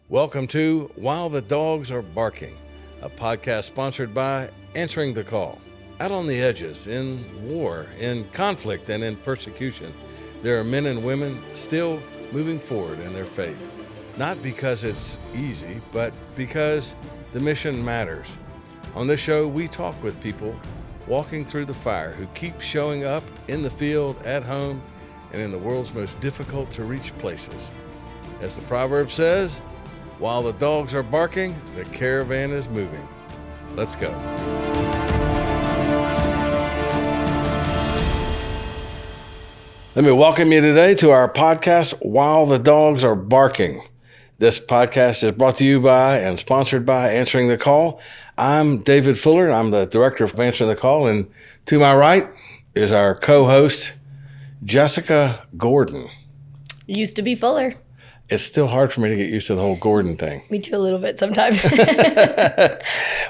Welcome to While the Dogs Are Barking, a podcast sponsored by Answering the Call. Out on the edges, in war, in conflict, and in persecution, there are men and women still moving forward in their faith. Not because it's easy, but because the mission matters. On this show, we talk with people walking through the fire who keep showing up in the field, at home, and in the world's most difficult to reach places. As the proverb says, while the dogs are barking, the caravan is moving. Let's go. Let me welcome you today to our podcast, While the Dogs Are Barking. This podcast is brought to you by and sponsored by Answering the Call. I'm David Fuller, and I'm the director of Answering the Call. And to my right is our co-host, Jessica Gordon. Used to be Fuller. It's still hard for me to get used to the whole Gordon thing. Me too, a little bit sometimes.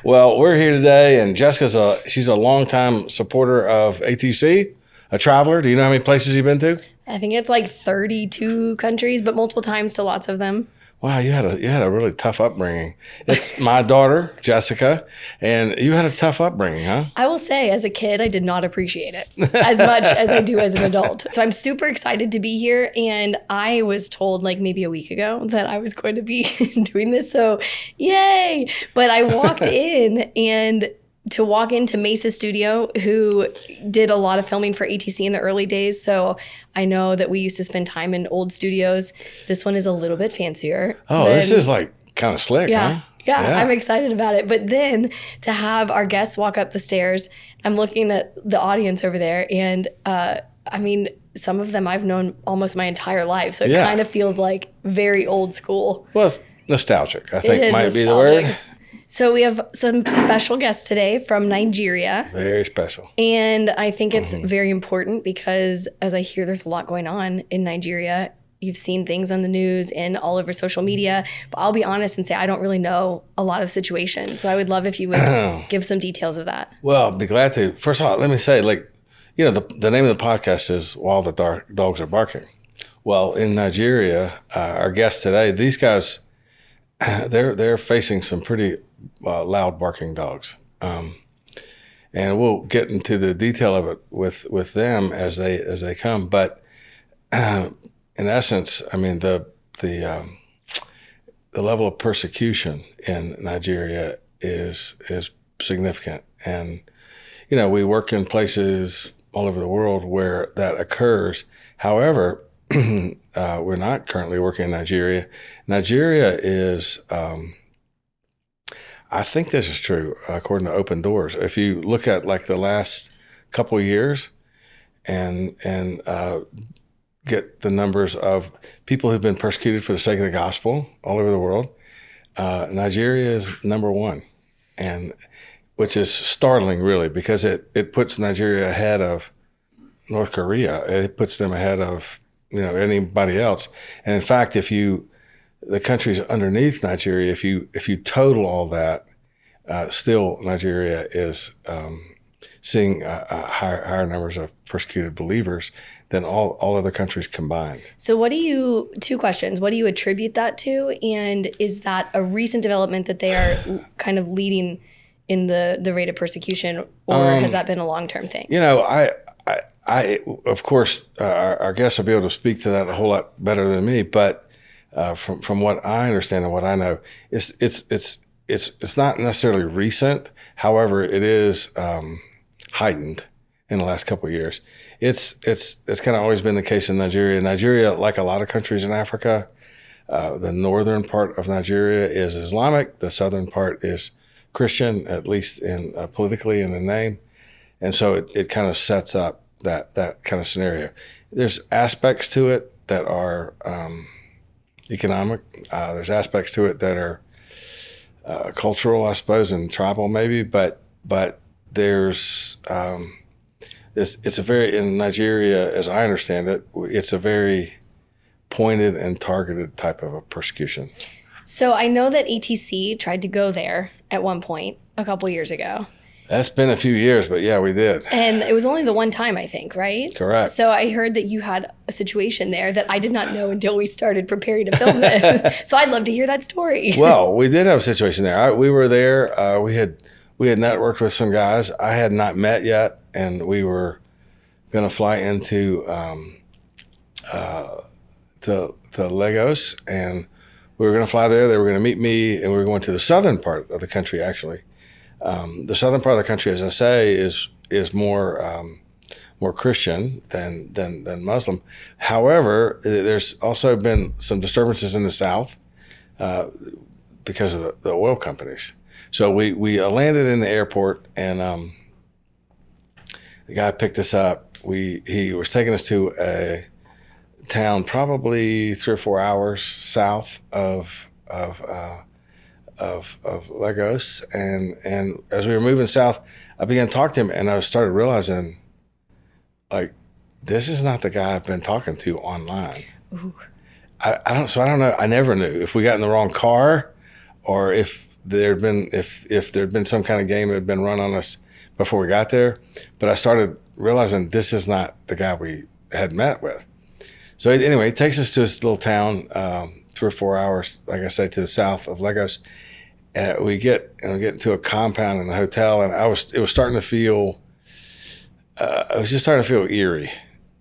Well, we're here today, and she's a longtime supporter of ATC, a traveler. Do you know how many places you've been to? I think it's like 32 countries, but multiple times to lots of them. Wow, you had a really tough upbringing. It's my daughter, Jessica, and you had a tough upbringing, huh? I will say, as a kid, I did not appreciate it as much as I do as an adult. So I'm super excited to be here, and I was told like maybe a week ago that I was going to be doing this, so yay! But I walked in, and to walk into Mesa's studio, who did a lot of filming for ATC in the early days. So I know that we used to spend time in old studios. This one is a little bit fancier. Oh, this is like kind of slick, huh? Yeah, I'm excited about it. But then to have our guests walk up the stairs, I'm looking at the audience over there. And some of them I've known almost my entire life. So it kind of feels like very old school. Well, it's nostalgic, I think might be the word. So we have some special guests today from Nigeria. Very special. And I think it's very important because as I hear there's a lot going on in Nigeria, you've seen things on the news and all over social media, but I'll be honest and say I don't really know a lot of the situation. So I would love if you would give some details of that. Well, I'd be glad to. First of all, let me say, the name of the podcast is While the Dogs Are Barking. Well, in Nigeria, our guests today, these guys, they're facing some pretty loud barking dogs, and we'll get into the detail of it with them as they come. But in essence, I mean the level of persecution in Nigeria is significant, and we work in places all over the world where that occurs. However, we're not currently working in Nigeria. Nigeria is, I think this is true, according to Open Doors. If you look at like the last couple of years and get the numbers of people who've been persecuted for the sake of the gospel all over the world, Nigeria is number one, and which is startling really, because it puts Nigeria ahead of North Korea. It puts them ahead of anybody else. And in fact, the countries underneath Nigeria, if you total all that, still Nigeria is seeing higher numbers of persecuted believers than all other countries combined. So two questions. What do you attribute that to? And is that a recent development that they are kind of leading in the rate of persecution, or has that been a long-term thing? I of course, our guests will be able to speak to that a whole lot better than me. But from what I understand and what I know, it's not necessarily recent. However, it is heightened in the last couple of years. It's kind of always been the case in Nigeria. Nigeria, like a lot of countries in Africa, the northern part of Nigeria is Islamic. The southern part is Christian, at least in politically in the name, and so it kind of sets up that kind of scenario. There's aspects to it that are economic. There's aspects to it that are cultural, I suppose, and tribal maybe. But there's it's a very, in Nigeria, as I understand it, it's a very pointed and targeted type of a persecution. So I know that ATC tried to go there at one point a couple years ago. That's been a few years, but yeah, we did. And it was only the one time, I think, right? Correct. So I heard that you had a situation there that I did not know until we started preparing to film this. So I'd love to hear that story. Well, we did have a situation there. We were there. We had networked with some guys I had not met yet, and we were going to fly into to Lagos, and we were going to fly there. They were going to meet me, and we were going to the southern part of the country, actually. The southern part of the country, as I say, is more Christian than Muslim. However, there's also been some disturbances in the south because of the oil companies. So we landed in the airport, and the guy picked us up. He was taking us to a town probably 3 or 4 hours south of Lagos, and as we were moving south, I began to talk to him, and I started realizing, like, this is not the guy I've been talking to online. Ooh. I don't know. I never knew if we got in the wrong car, or if there'd been some kind of game that had been run on us before we got there. But I started realizing this is not the guy we had met with. So anyway, it takes us to this little town, 3 or 4 hours, like I say, to the south of Lagos. We get into a compound in the hotel, and it was starting to feel, I was just starting to feel eerie.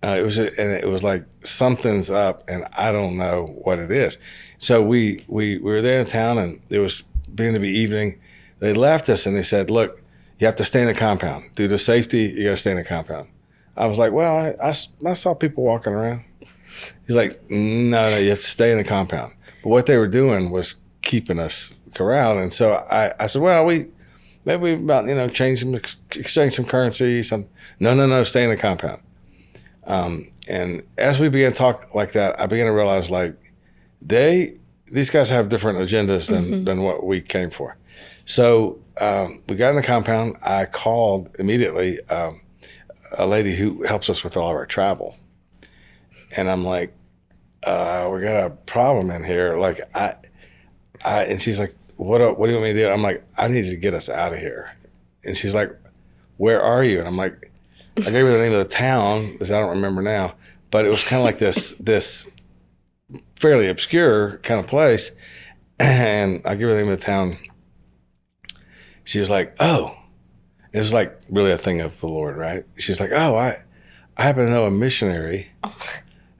It was like something's up, and I don't know what it is. So we were there in town, and it was beginning to be evening. They left us, and they said, "Look, you have to stay in the compound. Due to safety, you got to stay in the compound." I was like, "Well, I saw people walking around." He's like, no, you have to stay in the compound. But what they were doing was keeping us corralled. And so I said, well, maybe about, exchange some currency. No, stay in the compound. And as we began to talk like that, I began to realize, like, these guys have different agendas than what we came for. So we got in the compound. I called immediately a lady who helps us with all of our travel. And I'm like, we got a problem in here. Like, and she's like, what do you want me to do? I'm like, I need to get us out of here. And she's like, where are you? And I'm like, I gave her the name of the town, because I don't remember now, but it was kind of like this fairly obscure kind of place. And I gave her the name of the town. She was like, oh, it was like really a thing of the Lord, right? She's like, oh, I happen to know a missionary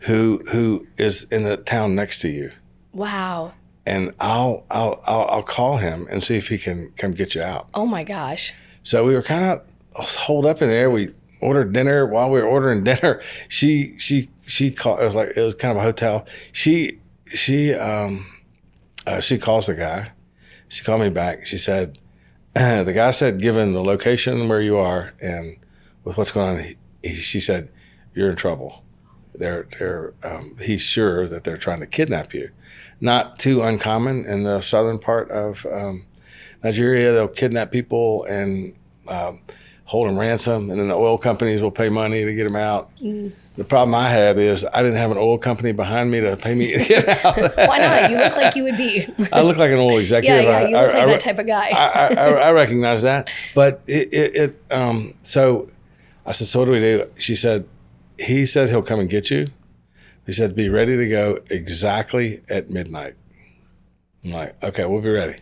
who is in the town next to you. Wow. And I'll call him and see if he can come get you out. Oh my gosh. So we were kind of holed up in there. We ordered dinner. While we were ordering dinner, she called. It was kind of a hotel. She calls the guy. She called me back. She said, the guy said, given the location where you are and with what's going on, she said, you're in trouble. He's sure that they're trying to kidnap you. Not too uncommon in the southern part of Nigeria. They'll kidnap people and hold them ransom, and then the oil companies will pay money to get them out. Mm. The problem I had is I didn't have an oil company behind me to pay me to get out. Why not? You look like you would be. I look like an oil executive. Yeah, you look like that type of guy. I recognize that. But so I said, so what do we do? She said, he said he'll come and get you. He said, be ready to go exactly at midnight. I'm like, okay, we'll be ready.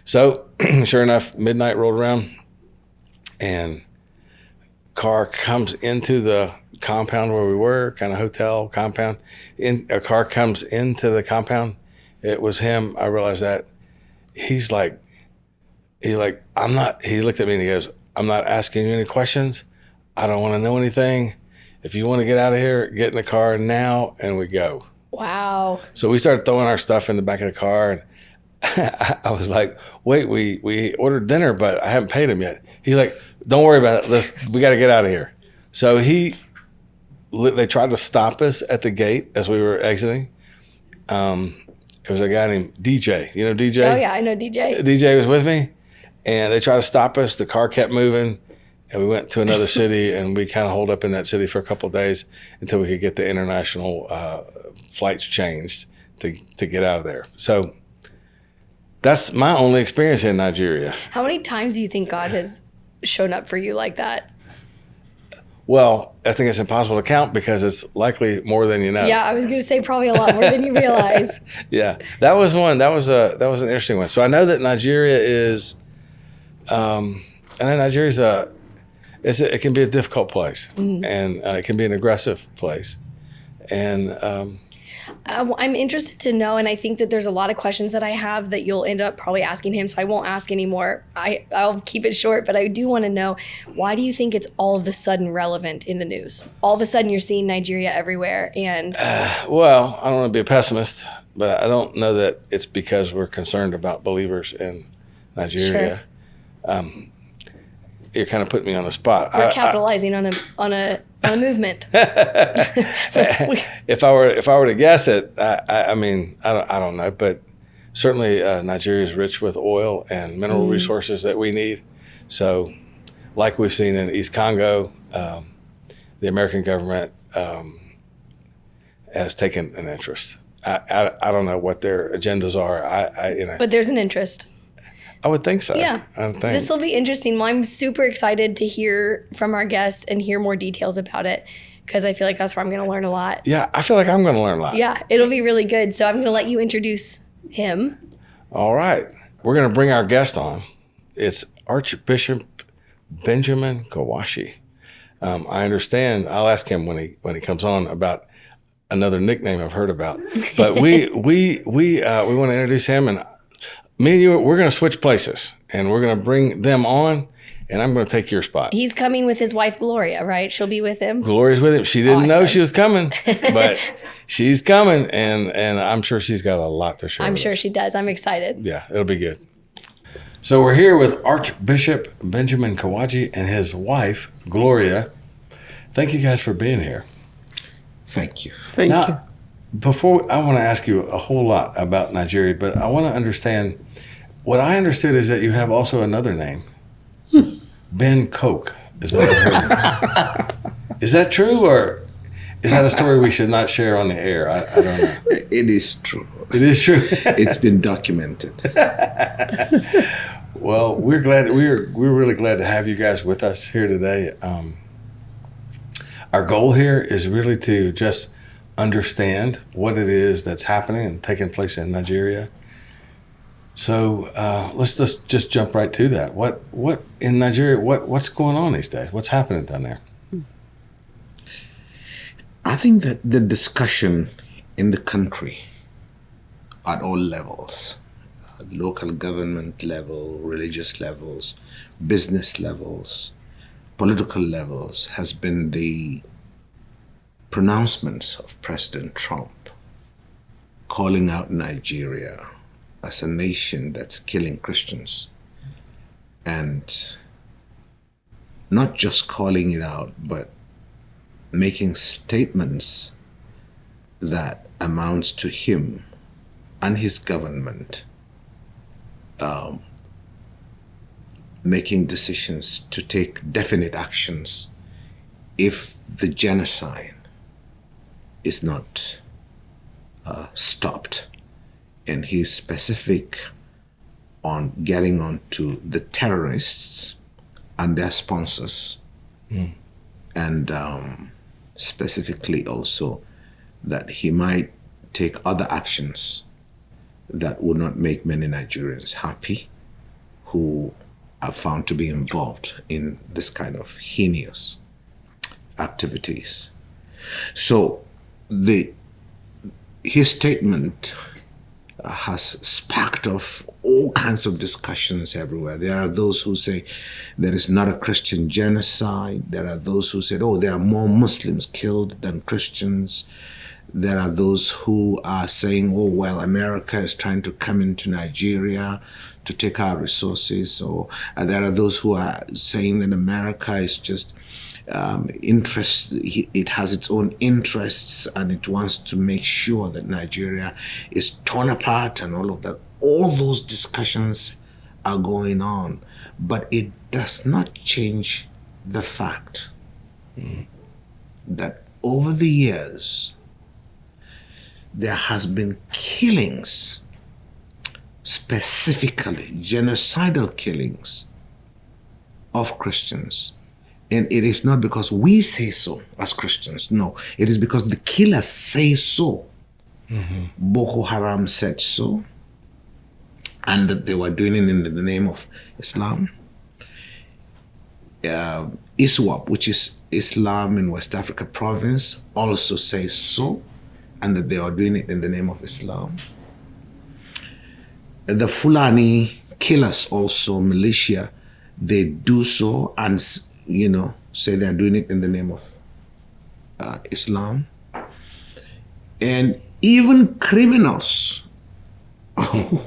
So sure enough, midnight rolled around, and car comes into the compound where we were, kind of hotel compound. A car comes into the compound. It was him. I realized that. He's like, he looked at me and he goes, I'm not asking you any questions. I don't want to know anything. If you want to get out of here, get in the car now, and we go. Wow. So we started throwing our stuff in the back of the car, and I was like, wait, we ordered dinner, but I haven't paid him yet. He's like, don't worry about it. We got to get out of here. So they tried to stop us at the gate as we were exiting. There was a guy named DJ. You know DJ? Oh, yeah, I know DJ. DJ was with me, and they tried to stop us. The car kept moving. And we went to another city, and we kind of holed up in that city for a couple of days until we could get the international flights changed to get out of there. So that's my only experience in Nigeria. How many times do you think God has shown up for you like that? Well, I think it's impossible to count because it's likely more than you know. Yeah, I was going to say probably a lot more than you realize. Yeah, that was one. That was an interesting one. So I know that Nigeria is, I know Nigeria's it can be a difficult place, and it can be an aggressive place, and I'm interested to know, and I think that there's a lot of questions that I have that you'll end up probably asking him, so I won't ask anymore. I'll keep it short, but I do want to know, why do you think it's all of a sudden relevant in the news? All of a sudden you're seeing Nigeria everywhere, and... well, I don't want to be a pessimist, but I don't know that it's because we're concerned about believers in Nigeria. Sure. You're kind of putting me on the spot. We're capitalizing on a movement. If I were to guess it, I mean, I don't know, but certainly Nigeria is rich with oil and mineral resources that we need. So, like we've seen in East Congo, the American government has taken an interest. I don't know what their agendas are. But there's an interest. I would think so. Yeah. I would think. This will be interesting. Well, I'm super excited to hear from our guests and hear more details about it, because I feel like that's where I'm going to learn a lot. Yeah, I feel like I'm going to learn a lot. Yeah, it'll be really good. So I'm going to let you introduce him. All right. We're going to bring our guest on. It's Archbishop Benjamin Kwashi. I understand. I'll ask him when he comes on about another nickname I've heard about. But we want to introduce him, and me and you, we're going to switch places, and we're going to bring them on, and I'm going to take your spot. He's coming with his wife, Gloria, right? She'll be with him? Gloria's with him. She didn't know she was coming, but she's coming, and I'm sure she's got a lot to share I'm with sure us. she does. I'm excited. Yeah, it'll be good. So we're here with Archbishop Benjamin Kwashi and his wife, Gloria. Thank you guys for being here. Thank you. Thank you. Before, I want to ask you a whole lot about Nigeria, but I want to understand, what I understood is that you have also another name. Ben Coke is what I heard. Is that true, or is that a story we should not share on the air? I don't know. It is true. It is true. It's been documented. Well, we're really glad to have you guys with us here today. Our goal here is really to just understand what it is that's happening and taking place in Nigeria. So let's just jump right to that. What in Nigeria? What's going on these days? What's happening down there? I think that the discussion in the country at all levels, local government level, religious levels, business levels, political levels, has been the pronouncements of President Trump calling out Nigeria as a nation that's killing Christians, and not just calling it out, but making statements that amounts to him and his government making decisions to take definite actions if the genocide is not stopped. And he's specific on getting on to the terrorists and their sponsors, and specifically also that he might take other actions that would not make many Nigerians happy who are found to be involved in this kind of heinous activities. So his statement has sparked off all kinds of discussions everywhere. There are those who say there is not a Christian genocide. There are those who said, oh, there are more Muslims killed than Christians. There are those who are saying, oh, well, America is trying to come into Nigeria to take our resources. And there are those who are saying that America is just it has its own interests, and it wants to make sure that Nigeria is torn apart and all of that. All those discussions are going on, but it does not change the fact that over the years, there has been killings, specifically genocidal killings of Christians. And it is not because we say so as Christians. No, it is because the killers say so. Boko Haram said so, and that they were doing it in the name of Islam. ISWAP, which is Islam in West Africa province, also says so, and that they are doing it in the name of Islam. The Fulani killers also, militia, they do so and, say they are doing it in the name of Islam. And even criminals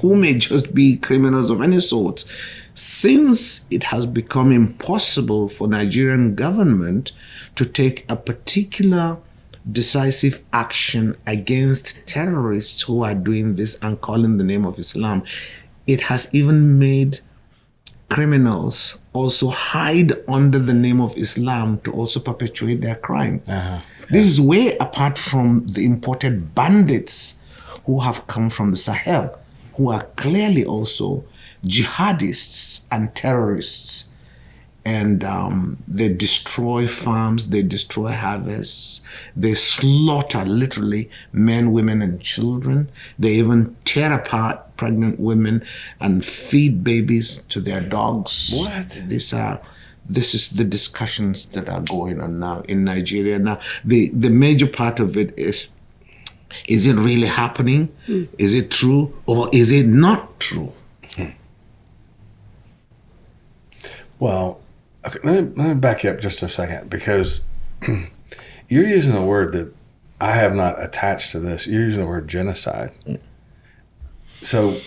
who may just be criminals of any sort, since it has become impossible for Nigerian government to take a particular decisive action against terrorists who are doing this and calling the name of Islam, it has even made criminals also hide under the name of Islam to also perpetuate their crime. This is way apart from the imported bandits who have come from the Sahel, who are clearly also jihadists and terrorists. And they destroy farms, they destroy harvests, they slaughter literally men, women, and children. They even tear apart pregnant women and feed babies to their dogs. What? This is the discussions that are going on now in Nigeria. Now, the major part of it is it really happening? Is it true? Or is it not true? Well, okay, let me back you up just a second, because you're using a word that I have not attached to this. You're using the word genocide. So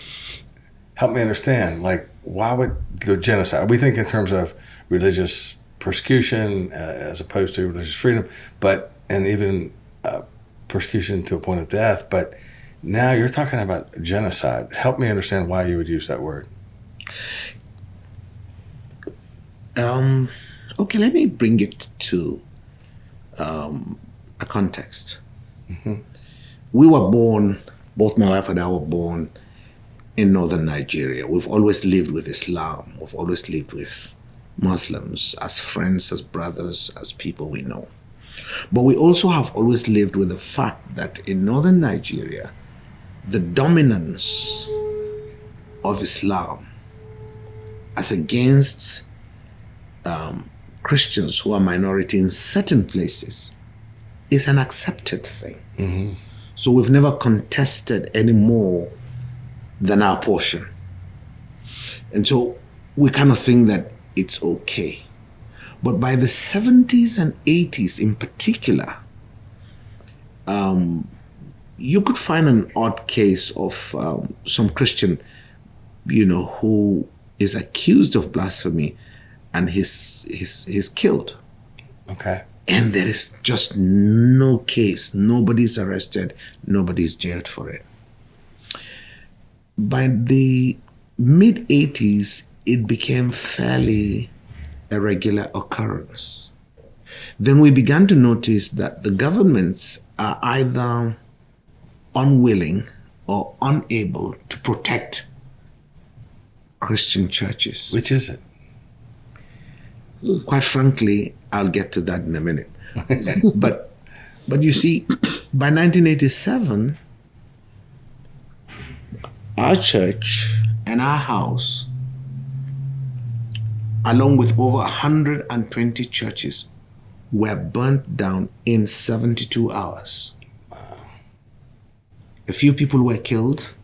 help me understand, like, why would the genocide? We think in terms of religious persecution as opposed to religious freedom, and even persecution to a point of death. But now you're talking about genocide. Help me understand why you would use that word. Okay, let me bring it to a context. We were born, both my wife and I were born in northern Nigeria. We've always lived with Islam. We've always lived with Muslims as friends, as brothers, as people we know. But we also have always lived with the fact that in northern Nigeria, the dominance of Islam as against Christians who are minority in certain places is an accepted thing. So we've never contested any more than our portion. And so we kind of think that it's okay. But by the 70s and 80s in particular, you could find an odd case of some Christian, who is accused of blasphemy and he's killed. Okay. And there is just no case. Nobody's arrested. Nobody's jailed for it. By the mid-80s, it became fairly a regular occurrence. Then we began to notice that the governments are either unwilling or unable to protect Christian churches. Which is it? Quite frankly, I'll get to that in a minute. But you see, by 1987, our church and our house, along with over 120 churches, were burnt down in 72 hours. Wow. A few people were killed,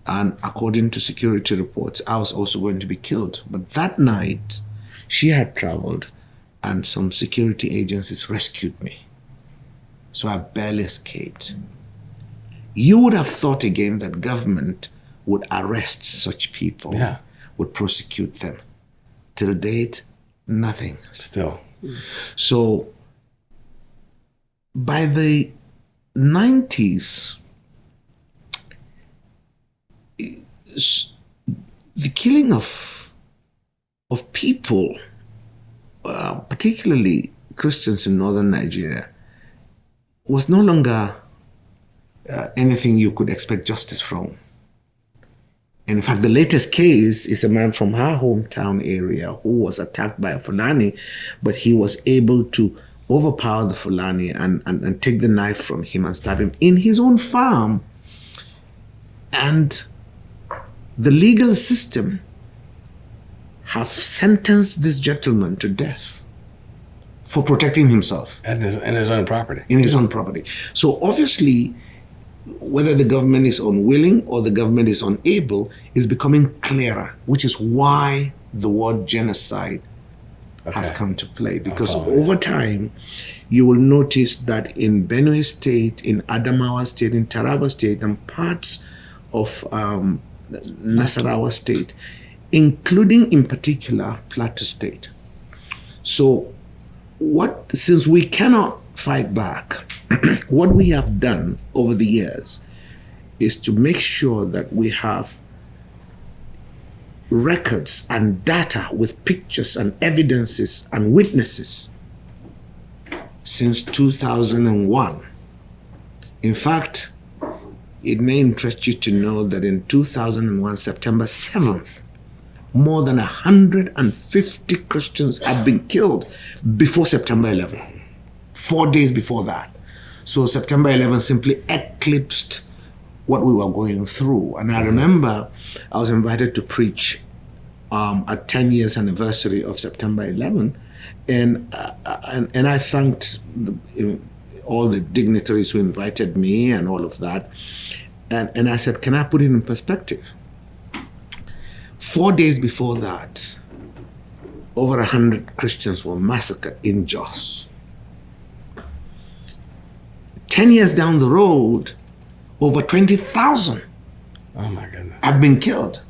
and according to security reports, I was also going to be killed. But that night, she had traveled, and some security agencies rescued me. So I barely escaped. You would have thought again that government would arrest such people, would prosecute them. Till date, nothing. Still. So by the 90s, the killing of people, particularly Christians in northern Nigeria, was no longer anything you could expect justice from. And in fact, the latest case is a man from her hometown area who was attacked by a Fulani, but he was able to overpower the Fulani and take the knife from him and stab him in his own farm. And the legal system have sentenced this gentleman to death for protecting himself. In his own property. In his own property. So obviously, whether the government is unwilling or the government is unable is becoming clearer, which is why the word genocide has come to play. Because over time, you will notice that in Benue State, in Adamawa State, in Taraba State, and parts of Nasarawa State, including in particular Plateau State. So since we cannot fight back, what we have done over the years is to make sure that we have records and data with pictures and evidences and witnesses since 2001. In fact, it may interest you to know that in 2001, September 7th, more than 150 Christians had been killed before September 11, 4 days before that. So September 11 simply eclipsed what we were going through. And I remember I was invited to preach at 10 years anniversary of September 11, and I thanked all the dignitaries who invited me and all of that. And I said, can I put it in perspective? 4 days before that, over 100 Christians were massacred in Jos. 10 years down the road, over 20,000 have been killed.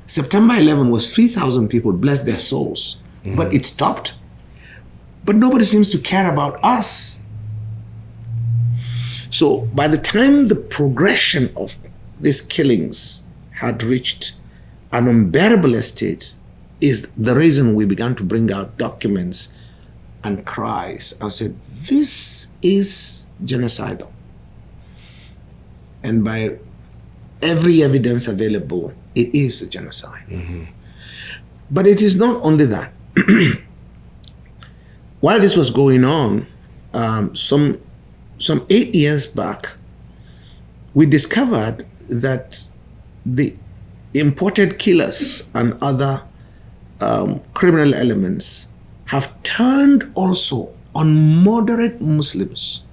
September 11 was 3,000 people, bless their souls. But it stopped. But nobody seems to care about us. So by the time the progression of these killings had reached an unbearable state, is the reason we began to bring out documents and cries and said, this is genocidal. And by every evidence available, it is a genocide. But it is not only that. While this was going on, some 8 years back, we discovered that the imported killers and other criminal elements have turned also on moderate Muslims.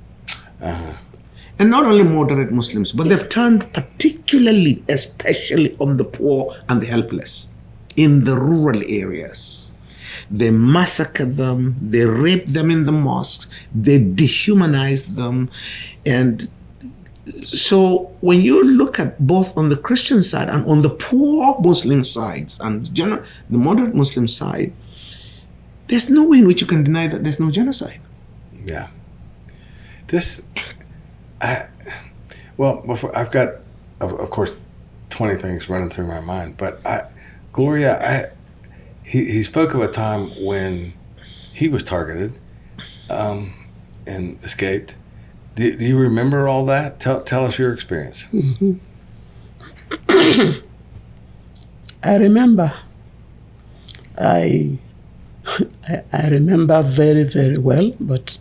And not only moderate Muslims, but they've turned particularly, especially on the poor and the helpless in the rural areas. They massacre them, they rape them in the mosques, they dehumanize them. And so when you look at both on the Christian side and on the poor Muslim sides and the moderate Muslim side, there's no way in which you can deny that there's no genocide. Yeah. I've got, of course, 20 things running through my mind, but Gloria, he spoke of a time when he was targeted and escaped. Do you remember all that? Tell us your experience. I remember. I remember very, very well, but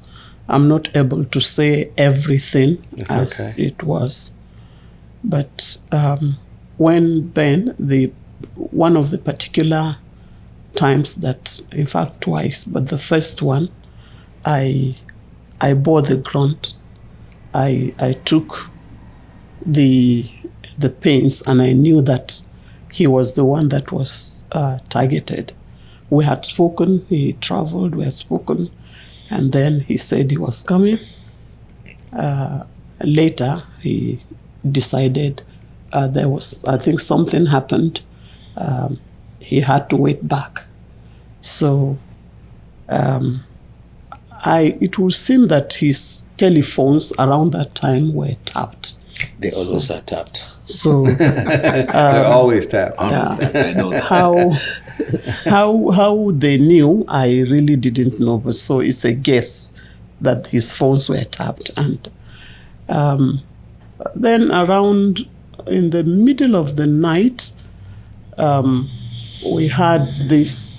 I'm not able to say everything it was. But when Ben, one of the particular times that, in fact twice, but the first one, I bore the grunt. I took the pains, and I knew that he was the one that was targeted. We had spoken, he traveled, we had spoken, and then he said he was coming. Later, he decided there was, I think something happened. He had to wait back. So it would seem that his telephones around that time were tapped. They always are tapped. So they're always tapped. I know that. How they knew, I really didn't know. But so it's a guess that his phones were tapped. And then around in the middle of the night, we had these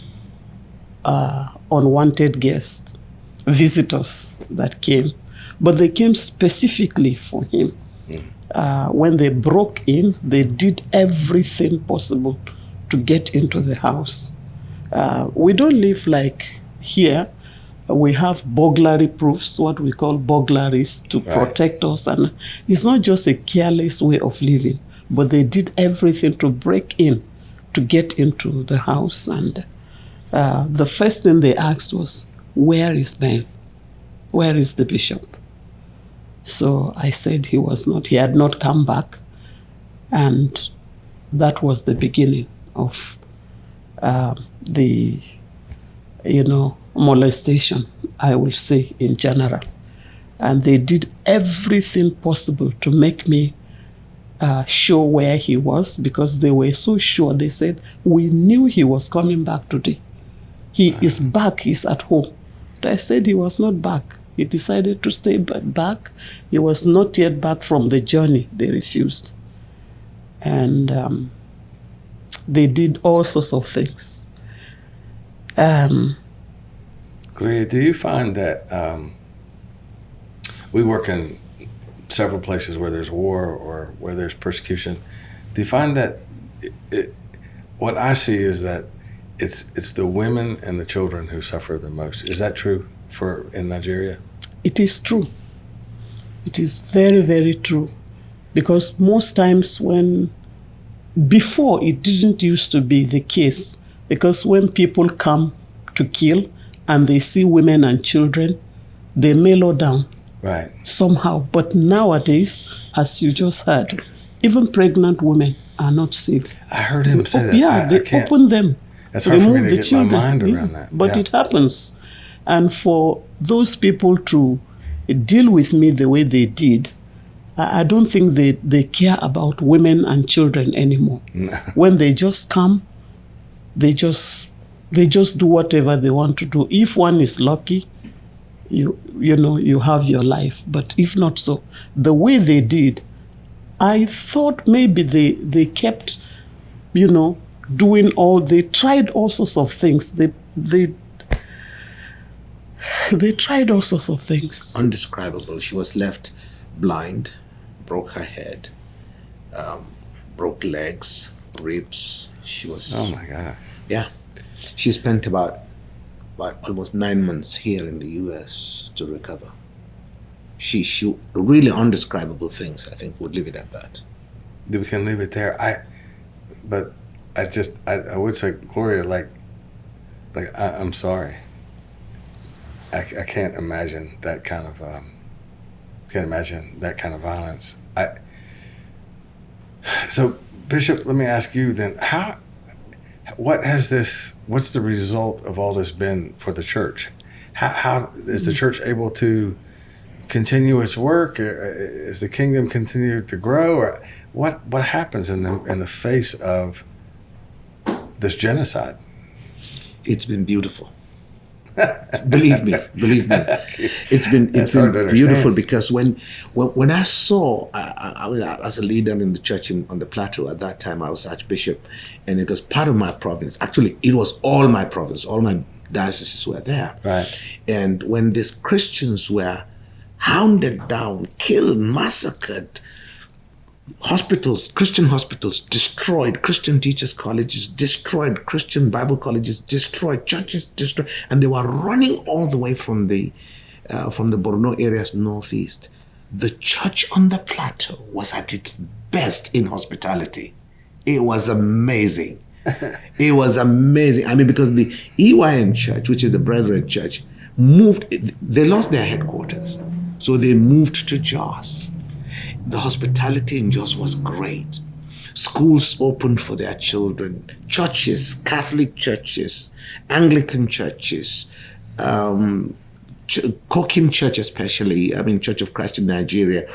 unwanted guests, visitors that came, but they came specifically for him. When they broke in, they did everything possible to get into the house. We don't live like here. We have burglary proofs, what we call burglaries, to protect us. And it's not just a careless way of living, but they did everything to break in, to get into the house. And the first thing they asked was, where is Ben? Where is the bishop? So I said he had not come back. And that was the beginning of the, molestation, I will say, in general. And they did everything possible to make me sure where he was, because they were so sure. They said, we knew he was coming back today. He is back, he's at home. But I said he was not back. He decided to stay back. He was not yet back from the journey. They refused. And they did all sorts of things. Gloria, do you find that we work in several places where there's war or where there's persecution? Do you find that what I see is that it's the women and the children who suffer the most? Is that true in Nigeria? It is true. It is very, very true. Because most times before it didn't used to be the case, because when people come to kill and they see women and children, they mellow down. Right. Somehow. But nowadays, as you just heard, even pregnant women are not safe. I heard him say that. Yeah, they open them. That's hard for me to get my mind around that. But it happens. And for those people to deal with me the way they did, I don't think they care about women and children anymore. No. When they just come, they just do whatever they want to do. If one is lucky, you have your life. But if not so, the way they did, I thought maybe they kept, they tried all sorts of things. They tried all sorts of things. Undescribable. She was left blind, broke her head, broke legs, ribs. She was... Oh my God. Yeah. She spent about almost 9 months here in the U.S. to recover. She really undescribable things, I think. We'll leave it at that. We can leave it there. I would say, Gloria, I'm sorry. I can't imagine that kind of violence. So Bishop, let me ask you then, what's the result of all this been for the church? How is the church able to continue its work? Is the kingdom continue to grow? Or what happens in the face of this genocide? It's been beautiful. Believe me. It's been beautiful, because when I saw, I was as a leader in the church on the plateau at that time. I was Archbishop, and it was part of my province. Actually, it was all my province. All my dioceses were there. Right. And when these Christians were hounded down, killed, massacred, Christian hospitals destroyed, Christian teachers' colleges destroyed, Christian Bible colleges destroyed, churches destroyed, and they were running all the way from the Borno areas northeast. The church on the plateau was at its best in hospitality. It was amazing. It was amazing. I mean, because the EYN church, which is the Brethren Church, they lost their headquarters, so they moved to Jos. The hospitality in Jos was great. Schools opened for their children. Churches, Catholic churches, Anglican churches, Kokim Church especially, Church of Christ in Nigeria,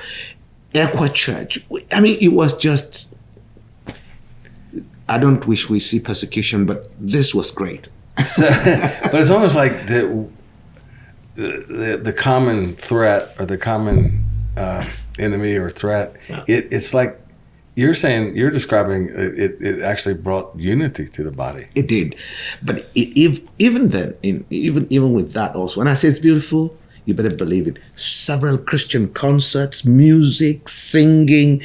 Ekwa Church. It was just, I don't wish we see persecution, but this was great. But it's almost like the common threat or the common enemy or threat, it's like you're describing it actually brought unity to the body. It did. But even then, even with that also, when I say it's beautiful, you better believe it. Several Christian concerts, music, singing,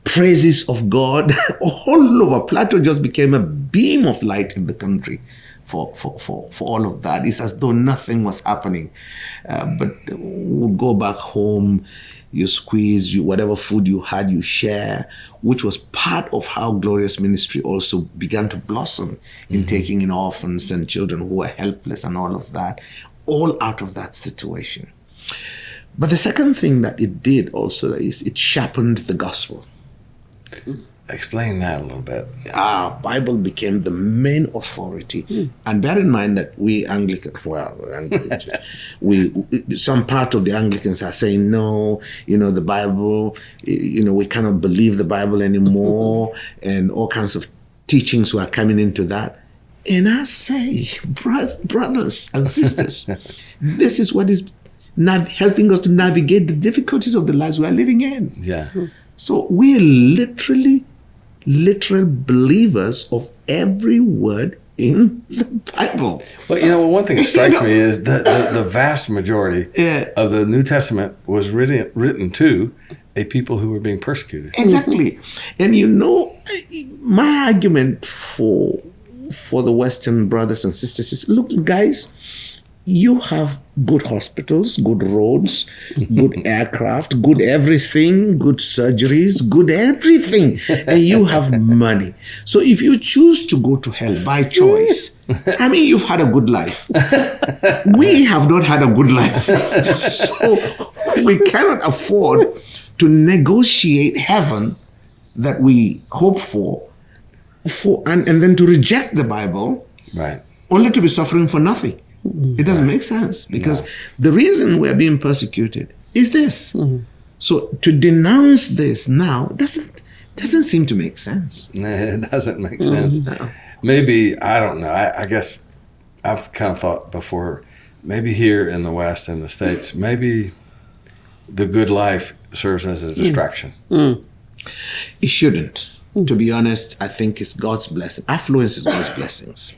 praises of God, all over. Plateau just became a beam of light in the country for all of that. It's as though nothing was happening. But we'll go back home, you squeeze, whatever food you had, you share, which was part of how Gloria's ministry also began to blossom in taking in orphans and children who were helpless and all of that, all out of that situation. But the second thing that it did also is it sharpened the gospel. Explain that a little bit. Our Bible became the main authority. And bear in mind that we Anglicans, some part of the Anglicans are saying, no, the Bible, we cannot believe the Bible anymore, and all kinds of teachings were coming into that. And I say, brothers and sisters, this is what is helping us to navigate the difficulties of the lives we are living in. Yeah. So we're literal believers of every word in the Bible. Well, one thing that strikes me is the vast majority of the New Testament was written to a people who were being persecuted. Exactly. And my argument for the Western brothers and sisters is, look, guys, you have good hospitals, good roads, good aircraft, good everything, good surgeries, good everything, and you have money. So if you choose to go to hell by choice, you've had a good life. We have not had a good life. So we cannot afford to negotiate heaven that we hope for and then to reject the Bible, right, only to be suffering for nothing. It doesn't make sense, because the reason we're being persecuted is this. So to denounce this now doesn't seem to make sense. It doesn't make sense. No. Maybe, I don't know. I guess I've kind of thought before, maybe here in the West and the States, maybe the good life serves as a distraction. It shouldn't. To be honest, I think it's God's blessing. Affluence is God's blessings.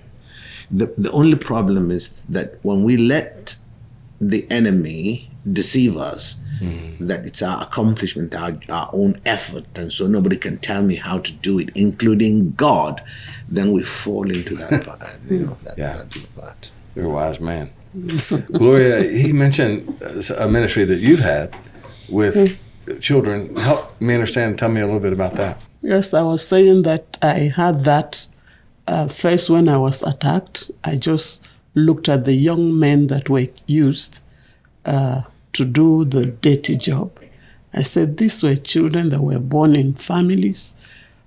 The only problem is that when we let the enemy deceive us, that it's our accomplishment, our own effort, and so nobody can tell me how to do it, including God, then we fall into that part. You're a wise man. Gloria, he mentioned a ministry that you've had with children. Help me understand. Tell me a little bit about that. Yes, I was saying that I had that first when I was attacked. I just looked at the young men that were used to do the dirty job. I said these were children that were born in families,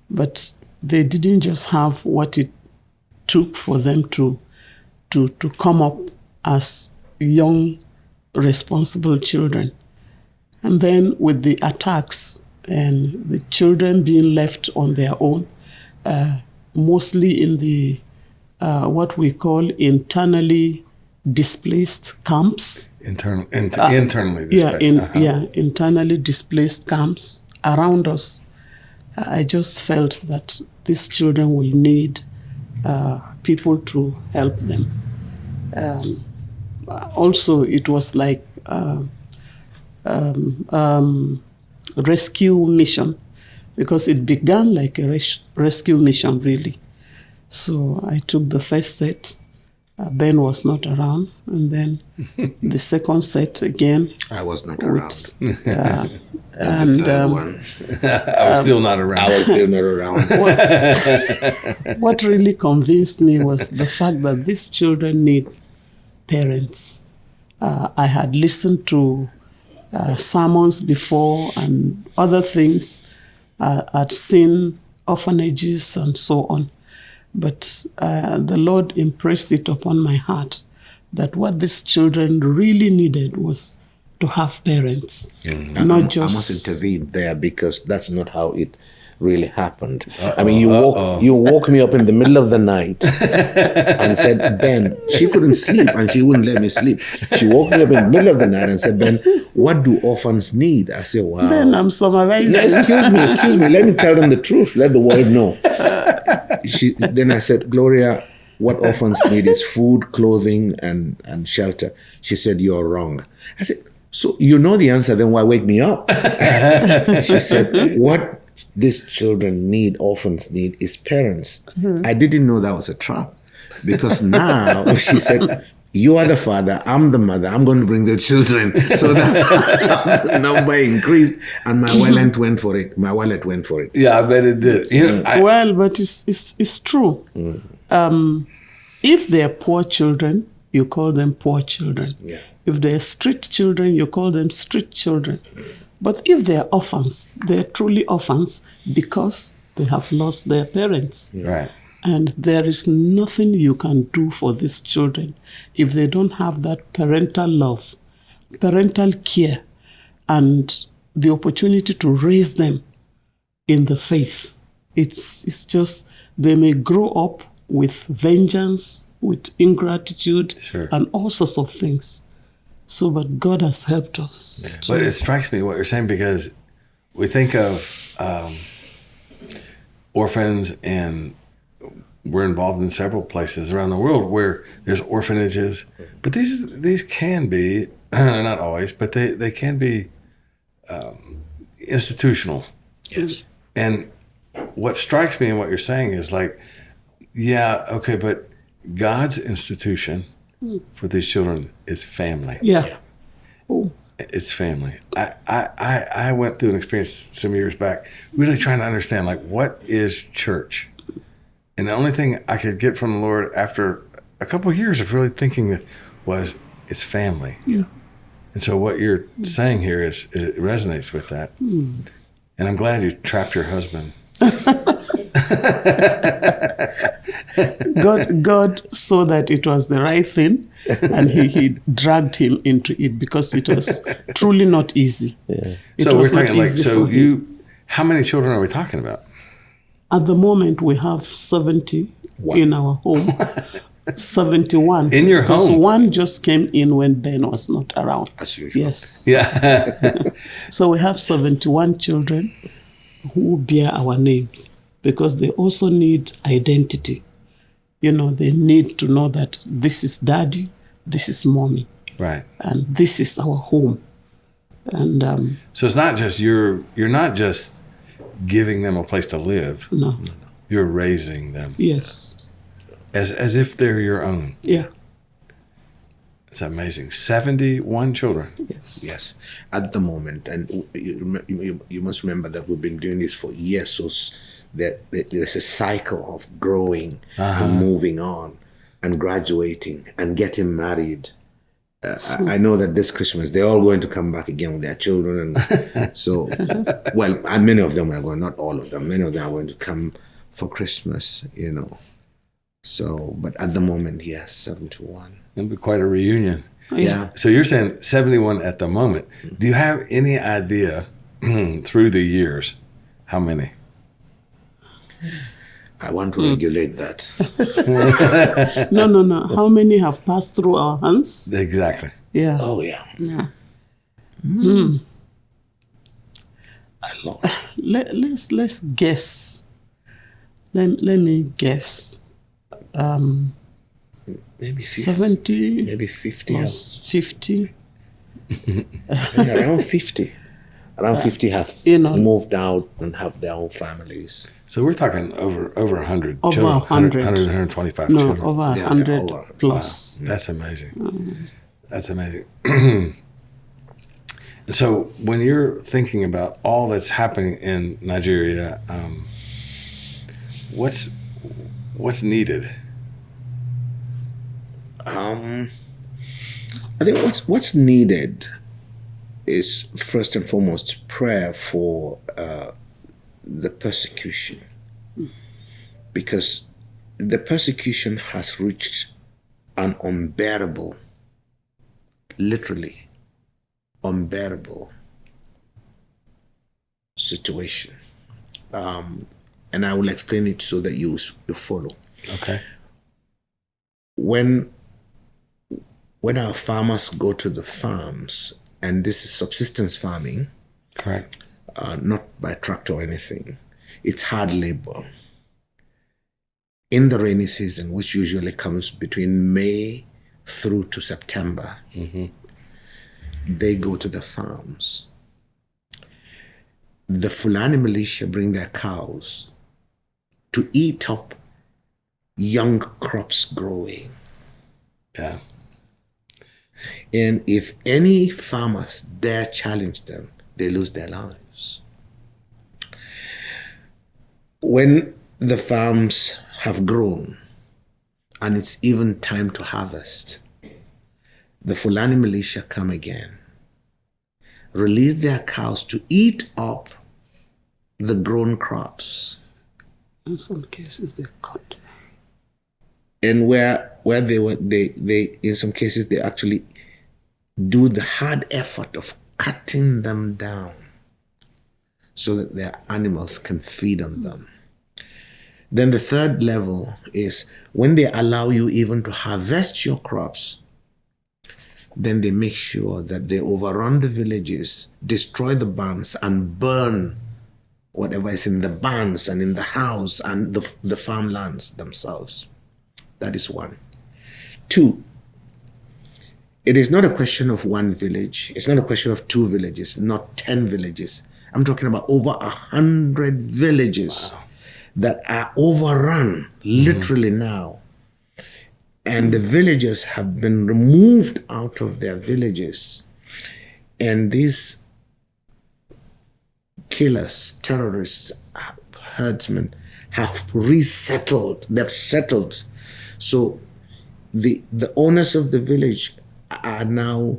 but they didn't just have what it took for them to come up as young, responsible children. And then with the attacks and the children being left on their own, mostly in the what we call internally displaced camps. Internally displaced. Internally displaced camps around us. I just felt that these children will need people to help them. Also, it was like rescue mission, because it began like a rescue mission, really. So I took the first set. Ben was not around. And then the second set again. I was not around. And the third one. I was still not around. I was still not around. What really convinced me was the fact that these children need parents. I had listened to sermons before and other things. I'd seen orphanages and so on. But the Lord impressed it upon my heart that what these children really needed was to have parents. Not just... I must intervene there, because that's not how it really happened. I mean, you woke me up in the middle of the night and said, Ben, she couldn't sleep and she wouldn't let me sleep. She woke me up in the middle of the night and said, Ben, what do orphans need? I said, wow. Then I'm summarizing. No, excuse me. Let me tell them the truth. Let the world know. Then I said, Gloria, what orphans need is food, clothing, and shelter. She said, you're wrong. I said, so you know the answer, then why wake me up? She said, what these children need, orphans need, is parents. I didn't know that was a trap. Because now, she said, you are the father, I'm the mother, I'm going to bring the children. So that's how the number increased. And my wallet went for it. Yeah, I bet it did. Well, but it's true. If they're poor children, you call them poor children. Yeah. If they're street children, you call them street children. But if they're orphans, they're truly orphans because they have lost their parents. Right. And there is nothing you can do for these children if they don't have that parental love, parental care, and the opportunity to raise them in the faith. It's just, they may grow up with vengeance, with ingratitude, Sure. and all sorts of things. So, but God has helped us. But it strikes me what you're saying, because we think of orphans, and we're involved in several places around the world where there's orphanages. But these can be, not always, but they can be institutional. Yes. And what strikes me in what you're saying is like, yeah, okay, but God's institution for these children is family. Yeah. It's family. I went through an experience some years back, really trying to understand, like, what is church? And the only thing I could get from the Lord after a couple of years of really thinking that was, it's family. Yeah. And so what you're saying here is, it resonates with that. And I'm glad you trapped your husband. God saw that it was the right thing, and he dragged him into it because it was truly not easy. Yeah. So we're talking like, so how many children are we talking about? At the moment, we have 70 in our home. 71. In your because home? One just came in when Ben was not around. As usual. Yes. Yeah. So we have 71 children who bear our names because they also need identity. You know, they need to know that this is daddy, this is mommy, Right. and this is our home. And So it's not just you're not just giving them a place to live. no. You're raising them Yes. as if they're your own. Yeah. It's amazing. 71 children. Yes. Yes, at the moment, and you must remember that we've been doing this for years, so that there's a cycle of growing and moving on and graduating and getting married. I know that this Christmas they're all going to come back again with their children, and so and many of them are going, not all of them, many of them are going to come for Christmas, you know. So, but at the moment, yes, 71. It'll be quite a reunion. Yeah. So you're saying 71 at the moment. Do you have any idea through the years how many? I want to regulate that. No. How many have passed through our hands? Exactly. Yeah. Oh yeah. Yeah. A lot. Let's guess. Let me guess. Maybe 50. 70 Maybe 50. plus 50. Around 50. Around 50 have moved out and have their own families. So we're talking over 100 Over children. 100. 125 No, children. over 100 over. plus. That's amazing. That's amazing. And so when you're thinking about all that's happening in Nigeria, what's needed? I think what's needed is first and foremost prayer for the persecution, because the persecution has reached an unbearable, literally unbearable situation and I will explain it so that you follow. Okay. When our farmers go to the farms, and this is subsistence farming, Correct. not by tractor or anything, it's hard labor. In the rainy season, which usually comes between May through to September, they go to the farms. The Fulani militia bring their cows to eat up young crops growing. Yeah. And if any farmers dare challenge them, they lose their lives. When the farms have grown and it's even time to harvest, the Fulani militia come again, release their cows to eat up the grown crops. In some cases, they cut. And where they in some cases they actually do the hard effort of cutting them down so that their animals can feed on them. Then the third level is when they allow you even to harvest your crops, then they make sure that they overrun the villages, destroy the barns, and burn whatever is in the barns and in the house and the farmlands themselves. That is one. Two, it is not a question of one village. It's not a question of 2 villages, not 10 villages. I'm talking about over 100 villages that are overrun literally now. And the villagers have been removed out of their villages. And these killers, terrorists, herdsmen have resettled. They've settled. So the owners of the village are now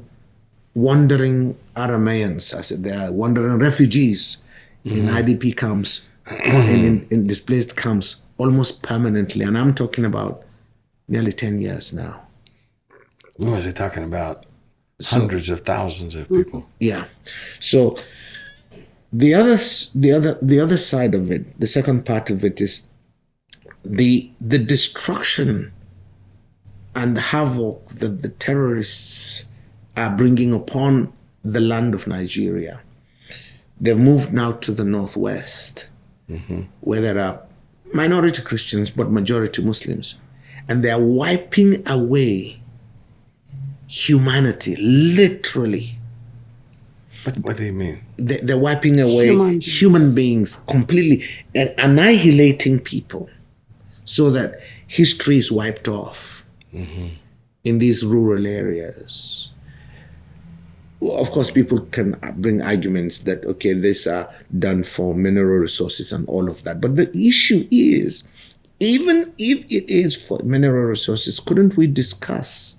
wandering Arameans. I said they are wandering refugees in IDP camps, in displaced camps almost permanently. And I'm talking about nearly 10 years now. What was he talking about? Hundreds of thousands of people. Yeah. So the other side of it, the second part of it is the destruction and the havoc that the terrorists are bringing upon the land of Nigeria. They've moved now to the northwest, where there are minority Christians but majority Muslims. And they are wiping away humanity, literally. But what do you mean? They're wiping away human beings completely and annihilating people so that history is wiped off in these rural areas. Well, of course, people can bring arguments that, okay, these are done for mineral resources and all of that. But the issue is, even if it is for mineral resources, couldn't we discuss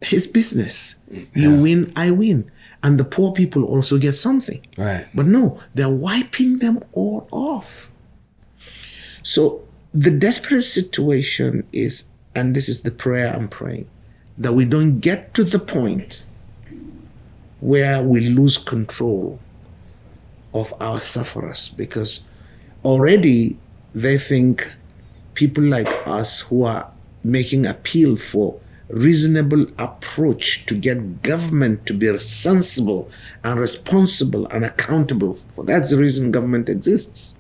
his business? You win, I win. And the poor people also get something. Right. But no, they're wiping them all off. So the desperate situation is, and this is the prayer I'm praying, that we don't get to the point where we lose control of our sufferers, because already they think people like us who are making appeal for reasonable approach to get government to be sensible and responsible and accountable for. That's the reason government exists,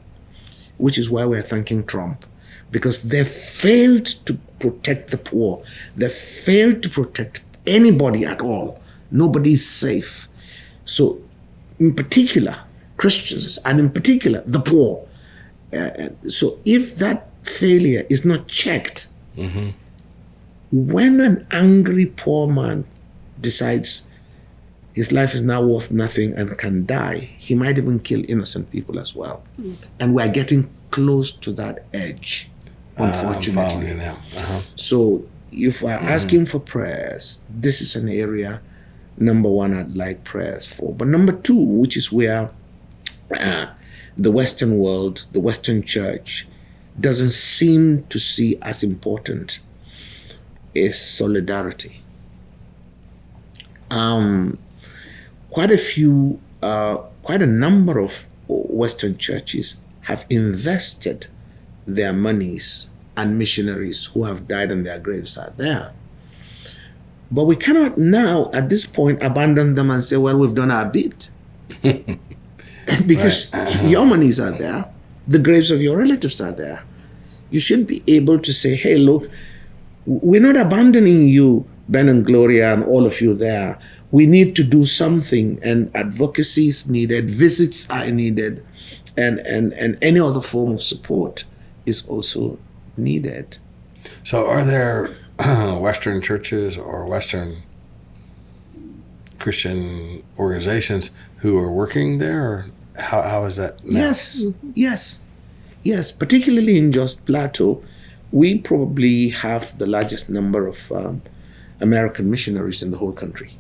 which is why we're thanking Trump, because they failed to protect the poor. They failed to protect anybody at all. Nobody is safe. So in particular, Christians, and in particular, the poor. So if that failure is not checked, when an angry poor man decides his life is now worth nothing and can die, he might even kill innocent people as well. And we're getting close to that edge, unfortunately. I'm following you now. So if we're asking for prayers, this is an area, number one, I'd like prayers for. But number two, which is where the Western world, the Western church, doesn't seem to see as important, is solidarity. Quite a number of Western churches have invested their monies, and missionaries who have died and their graves are there. But we cannot now, at this point, abandon them and say, well, we've done our bit. Because your monies are there, the graves of your relatives are there. You should be able to say, hey, look, we're not abandoning you, Ben and Gloria and all of you there. We need to do something, and advocacy is needed, visits are needed, and any other form of support is also needed. So are there Western churches or Western Christian organizations who are working there, or how is that now? Yes. Particularly in Jos Plateau, we probably have the largest number of American missionaries in the whole country,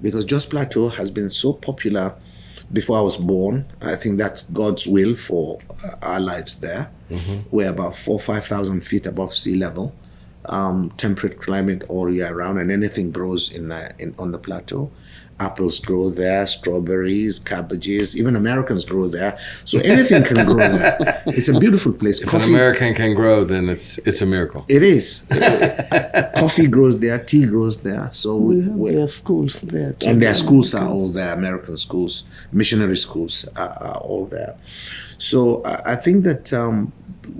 because Jos Plateau has been so popular before I was born. I think that's God's will for our lives there. We're about 4,000 or 5,000 feet above sea level, temperate climate all year round, and anything grows on the plateau. Apples grow there, strawberries, cabbages, even Americans grow there. So anything can grow there. It's a beautiful place. If an American can grow, then it's a miracle. It is. Coffee grows there, tea grows there. So there are schools there too. And their schools are all there. American schools, missionary schools are all there. So I think that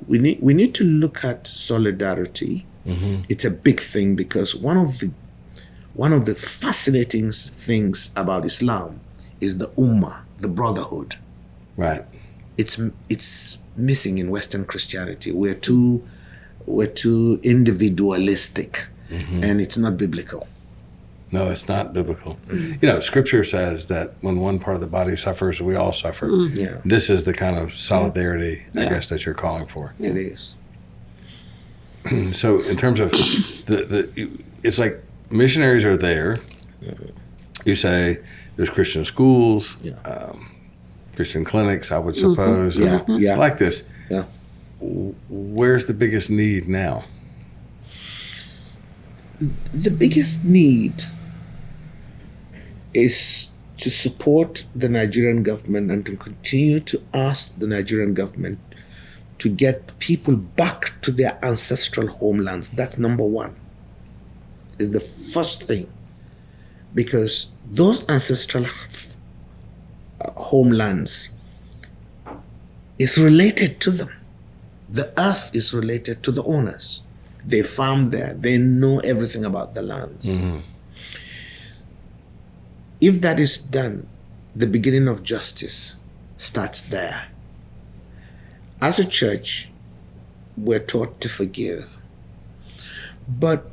we need to look at solidarity. It's a big thing, because one of the fascinating things about Islam is the ummah, the brotherhood. Right. It's missing in Western Christianity. We're too individualistic, and it's not biblical. No, it's not biblical. Scripture says that when one part of the body suffers, we all suffer. Yeah. This is the kind of solidarity, I guess, that you're calling for. It is. So in terms of it's like missionaries are there. You say there's Christian schools, Christian clinics, I would suppose. Yeah. Like this. Yeah. Where's the biggest need now? The biggest need is to support the Nigerian government and to continue to ask the Nigerian government to get people back to their ancestral homelands. That's number one. Is the first thing, because those ancestral homelands is related to them. The earth is related to the owners. They farm there. They know everything about the lands. If that is done, the beginning of justice starts there. As a church, we're taught to forgive. But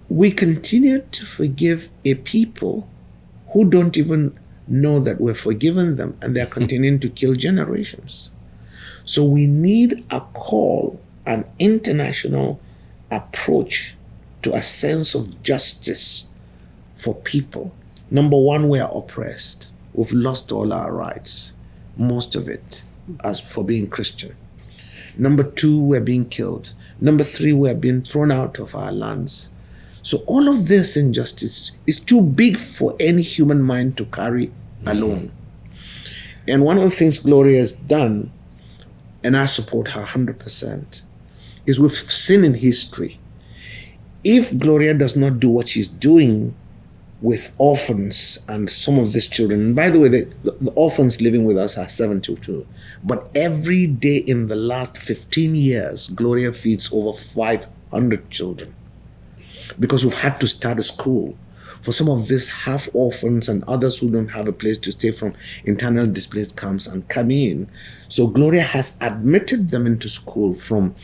we continue to forgive a people who don't even know that we're forgiving them, and they're continuing to kill generations. So we need a call, an international approach to a sense of justice for people. Number one, we are oppressed. We've lost all our rights, most of it, as for being Christian. Number two, we're being killed. Number three, we're being thrown out of our lands. So all of this injustice is too big for any human mind to carry alone. And one of the things Gloria has done, and I support her 100%, is we've seen in history, if Gloria does not do what she's doing with orphans and some of these children, and by the way, the orphans living with us are 72, but every day in the last 15 years, Gloria feeds over 500 children. Because we've had to start a school for some of these half orphans and others who don't have a place to stay from internal displaced camps and come in. So Gloria has admitted them into school from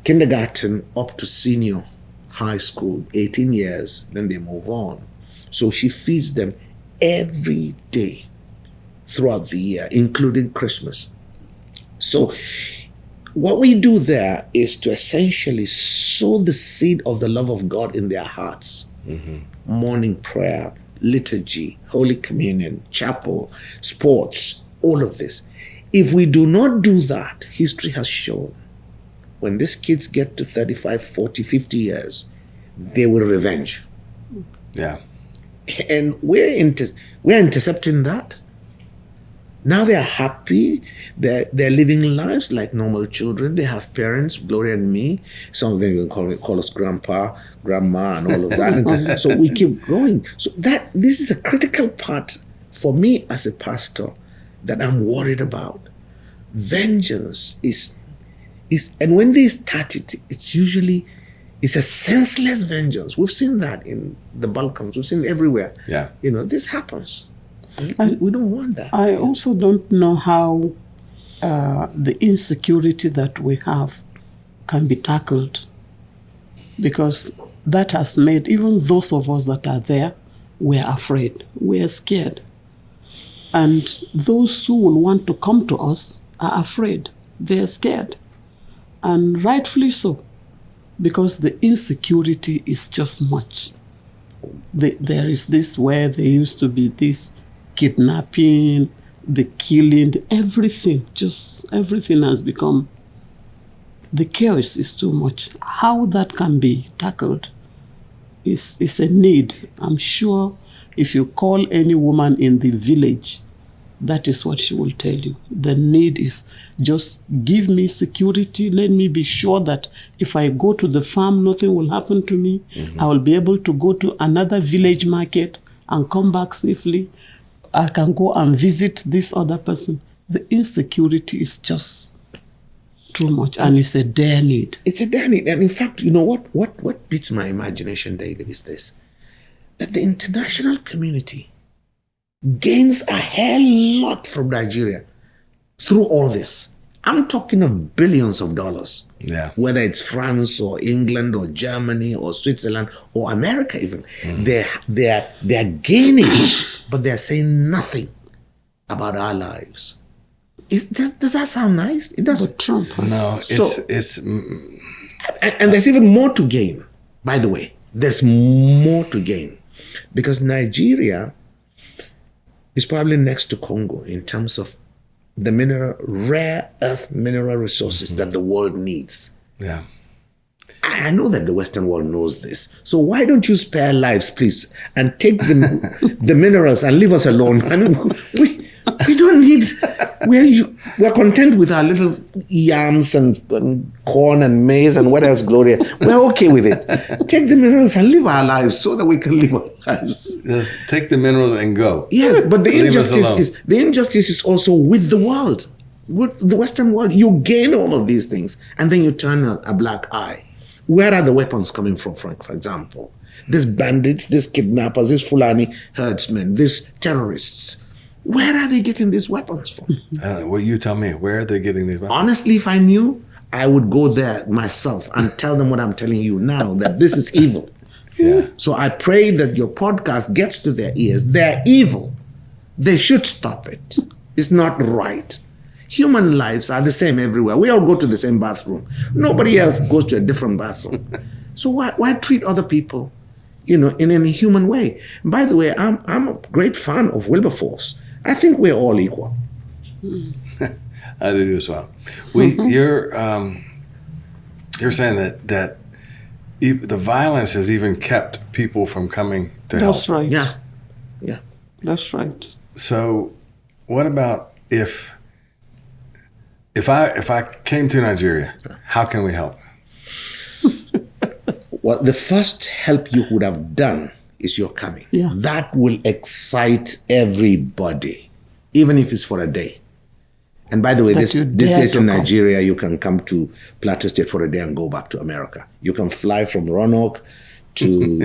kindergarten up to senior high school, 18 years, then they move on. So she feeds them every day throughout the year, including Christmas. So what we do there is to essentially sow the seed of the love of God in their hearts. Morning prayer, liturgy, Holy Communion, chapel, sports, all of this. If we do not do that, history has shown, when these kids get to 35, 40, 50 years, they will revenge. Yeah. And we're intercepting that. Now they are happy. They're living lives like normal children. They have parents, Gloria and me. Some of them even call us grandpa, grandma, and all of that. And so we keep going. So this is a critical part for me as a pastor that I'm worried about. Vengeance is, and when they start it, it's a senseless vengeance. We've seen that in the Balkans. We've seen it everywhere. Yeah. This happens. We don't want that. I also don't know how the insecurity that we have can be tackled, because that has made even those of us that are there, we're afraid, we're scared. And those who will want to come to us are afraid, they're scared. And rightfully so, because the insecurity is just much. There is this where there used to be this kidnapping, the killing, everything has become, the chaos is too much. How that can be tackled is a need. I'm sure if you call any woman in the village, that is what she will tell you. The need is just give me security. Let me be sure that if I go to the farm, nothing will happen to me. Mm-hmm. I will be able to go to another village market and come back safely. I can go and visit this other person. The insecurity is just too much, and it's a dire need. It's a dire need. And in fact, you know what beats my imagination, David, is this: that the international community gains a hell lot from Nigeria through all this. I'm talking of billions of dollars. Yeah. Whether it's France or England or Germany or Switzerland or America even. They're gaining, but they're saying nothing about our lives. Does that sound nice? It doesn't. No, it's and there's even more to gain, by the way. There's more to gain. Because Nigeria is probably next to Congo in terms of the rare earth mineral resources that the world needs. Yeah. I know that the Western world knows this. So why don't you spare lives, please, and take the minerals and leave us alone? I mean, we don't need. We're content with our little yams and corn and maize and what else, Gloria. We're okay with it. Take the minerals and live our lives so that we can live our lives. Just take the minerals and go. Yes, but the injustice is also with the world, with the Western world. You gain all of these things, and then you turn a black eye. Where are the weapons coming from, Frank, for example? These bandits, these kidnappers, these Fulani herdsmen, these terrorists. Where are they getting these weapons from? Well, you tell me. Where are they getting these weapons? Honestly, if I knew, I would go there myself and tell them what I'm telling you now, that this is evil. Yeah. So I pray that your podcast gets to their ears. They're evil. They should stop it. It's not right. Human lives are the same everywhere. We all go to the same bathroom. Nobody else goes to a different bathroom. So why treat other people, in a human way? By the way, I'm a great fan of Wilberforce. I think we're all equal. I do as well. You're saying that the violence has even kept people from coming to help. That's right. Yeah. That's right. So, what about if I came to Nigeria, how can we help? Well, the first help you would have done is your coming. Yeah. That will excite everybody, even if it's for a day. And by the way, these days in Nigeria, you can come to Plateau State for a day and go back to America. You can fly from Roanoke to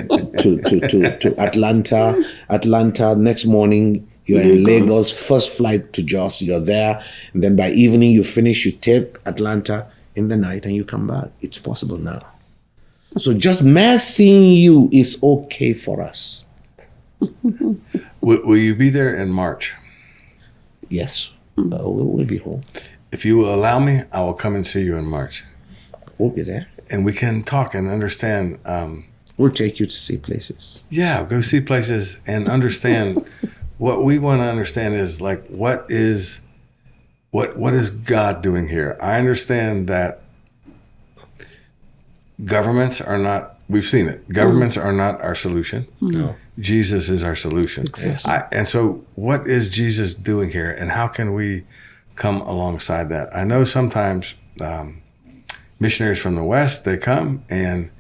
Atlanta. Atlanta, next morning, you're in Lagos. First flight to Jos, you're there. And then by evening, you finish, you take Atlanta in the night and you come back. It's possible now. So just mere seeing you is okay for us. Will you be there in March? Yes, we'll be home. If you will allow me, I will come and see you in March. We'll be there. And we can talk and understand. We'll take you to see places. Yeah, go see places and understand. What we want to understand is what is God doing here? I understand that governments are not, we've seen it. Governments are not our solution. No. Jesus is our solution. Exactly. And so what is Jesus doing here, and how can we come alongside that? I know sometimes missionaries from the West, they come and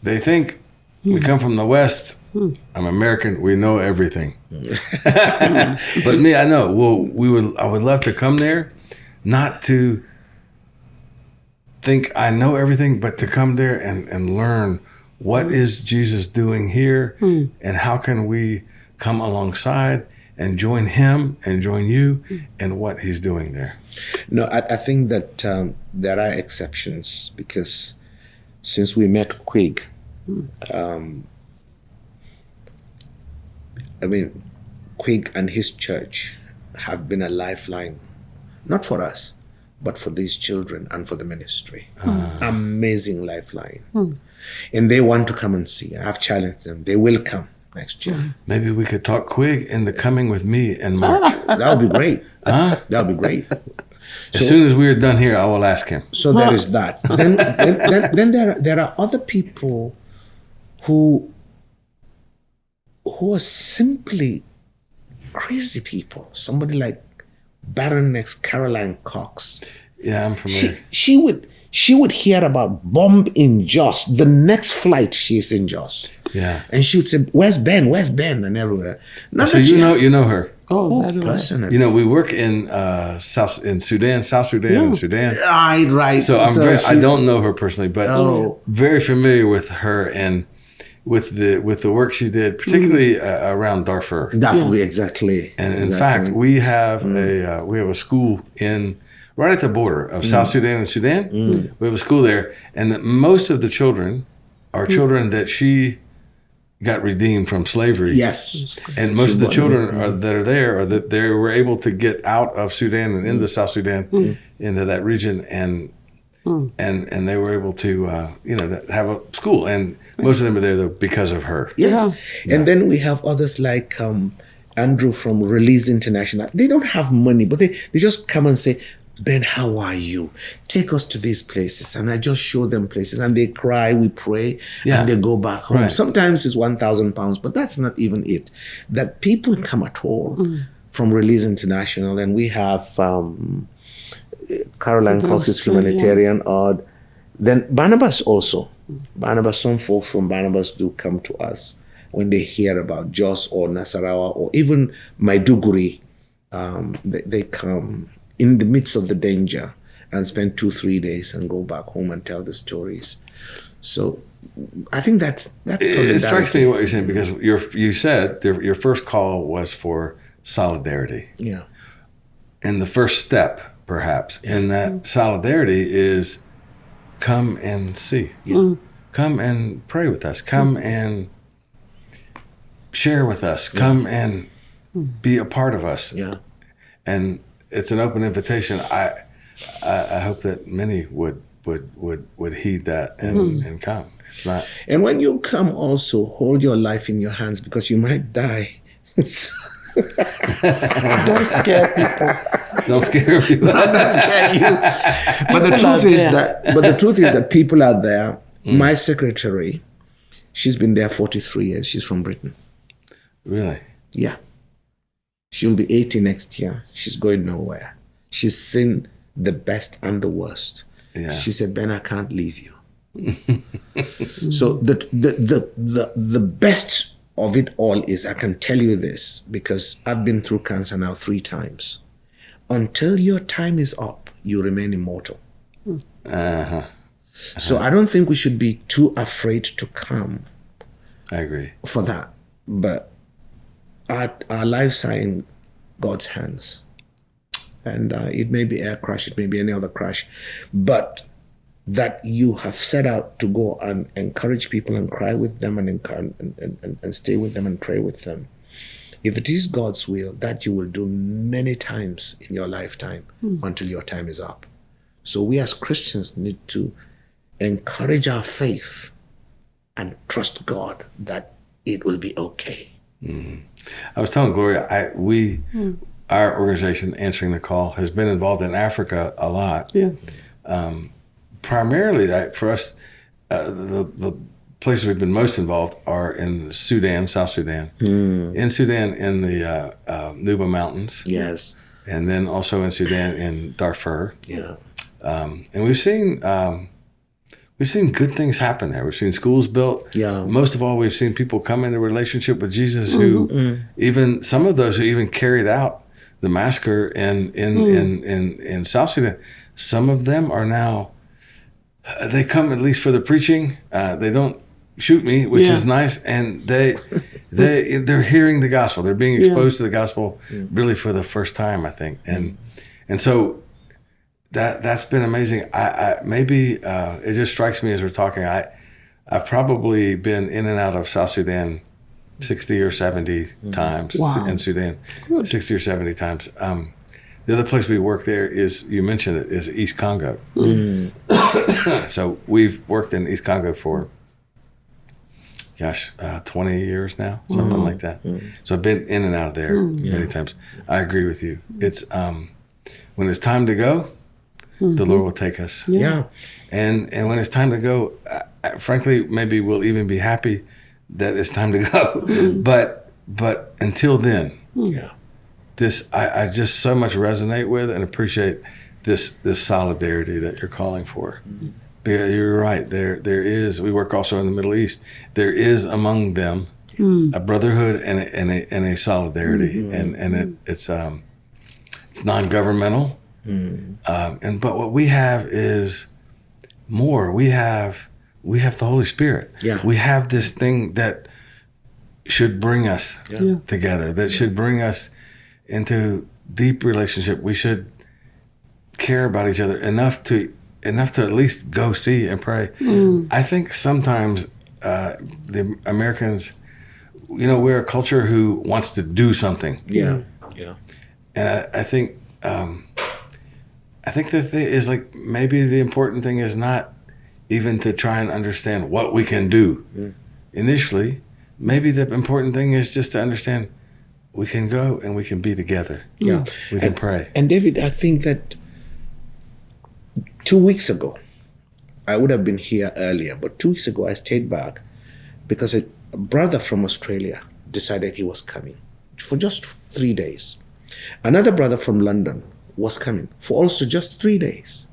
they think we come from the West. I'm American. We know everything. But me, I know. Well, I would love to come there, not to think I know everything, but to come there and learn what is Jesus doing here, and how can we come alongside and join him and join you in what he's doing there. No, I think that there are exceptions, because since we met Quig, Quig and his church have been a lifeline, not for us, but for these children and for the ministry. Amazing lifeline. And they want to come and see. I've challenged them. They will come next year. Maybe we could talk Quig into coming with me in March. That would be great. Huh? That would be great. As soon as we're done here, I will ask him. So there is that. Then there are other people who are simply crazy people. Somebody like Baroness Caroline Cox. Yeah, I'm familiar. She would hear about bomb in Jos. The next flight, she's in Jos. Yeah. And she would say, "Where's Ben? Where's Ben?" And everywhere. Not So that she has- you know her. Oh, very well. personally. You know, we work in South Sudan, and Sudan. Right. So I she- don't know her personally, but Oh. very familiar with her and with the work she did, particularly around Darfur. That would be exactly. And in exactly. fact, we have a school right at the border of South Sudan and Sudan. We have a school there, and most of the children are children that she got redeemed from slavery. Yes. And most of the children that are there, or that they were able to get out of Sudan and into South Sudan, into that region, and they were able to have a school, and most of them are there though because of her. Yes. And then we have others like Andrew from Release International. They don't have money, but they just come and say, "Ben, how are you? Take us to these places." And I just show them places, and they cry, we pray, and they go back home. Right. Sometimes it's £1,000, but that's not even it. That people come at all from Release International, and we have Caroline Cox's Humanitarian Odd. Then Barnabas also. Barnabas, some folks from Barnabas do come to us when they hear about Jos or Nasarawa or even Maiduguri. They come in the midst of the danger and spend 2-3 days and go back home and tell the stories. So I think that's It strikes me what you're saying, because you said your first call was for solidarity. Yeah. And the first step, perhaps, in that solidarity is come and see. Yeah. Come and pray with us. Come and share with us. Come and be a part of us. Yeah. And it's an open invitation. I hope that many would heed that and come. It's not. And when you come, also hold your life in your hands, because you might die. Don't scare people. Don't scare people. Not scare you. But the truth is that people are there. My secretary, she's been there 43 years. She's from Britain. Really? Yeah. She'll be 80 next year. She's going nowhere. She's seen the best and the worst. Yeah. She said, "Ben, I can't leave you." So the best of it all is, I can tell you this, because I've been through cancer now 3 times. Until your time is up, you remain immortal. So I don't think we should be too afraid to come I agree. for that. But our lives are in God's hands. And it may be air crash, it may be any other crash. But that you have set out to go and encourage people and cry with them and stay with them and pray with them. If it is God's will, that you will do many times in your lifetime until your time is up. So we as Christians need to encourage our faith and trust God that it will be okay. I was telling Gloria, our organization, Answering the Call, has been involved in Africa a lot. Yeah. Primarily, for us, the places we've been most involved are in Sudan, South Sudan, in Sudan in the Nuba Mountains, Yes. and then also in Sudan in Darfur. Yeah. And we've seen good things happen there. We've seen schools built. Yeah. Most of all, we've seen people come into relationship with Jesus who even some of those who even carried out the massacre in South Sudan. Some of them are now. They come at least for the preaching. They don't shoot me, which is nice, and they're hearing the gospel. They're being exposed to the gospel really for the first time, I think, and so that's been amazing. I maybe it just strikes me as we're talking. I've probably been in and out of South Sudan 60 or 70 times in Sudan, 60 or 70 times. The other place we work there is, you mentioned it, is East Congo. So we've worked in East Congo for, 20 years now, something like that. So I've been in and out of there many times. I agree with you. It's when it's time to go, the Lord will take us. Yeah. And when it's time to go, frankly, maybe we'll even be happy that it's time to go. But until then, this I just so much resonate with and appreciate this solidarity that you're calling for. Because you're right. There is. We work also in the Middle East. There is among them a brotherhood and a solidarity, and it's non-governmental. But what we have is more. We have the Holy Spirit. Yeah. We have this thing that should bring us together. That should bring us into deep relationship. We should care about each other enough to at least go see and pray. I think sometimes the Americans, we're a culture who wants to do something. Yeah. And I think the thing is, like, maybe the important thing is not even to try and understand what we can do initially. Maybe the important thing is just to understand we can go and we can be together. Yeah. We can pray. And David, I think that 2 weeks ago, I would have been here earlier, but 2 weeks ago I stayed back because a brother from Australia decided he was coming for just 3 days. Another brother from London was coming for also just 3 days.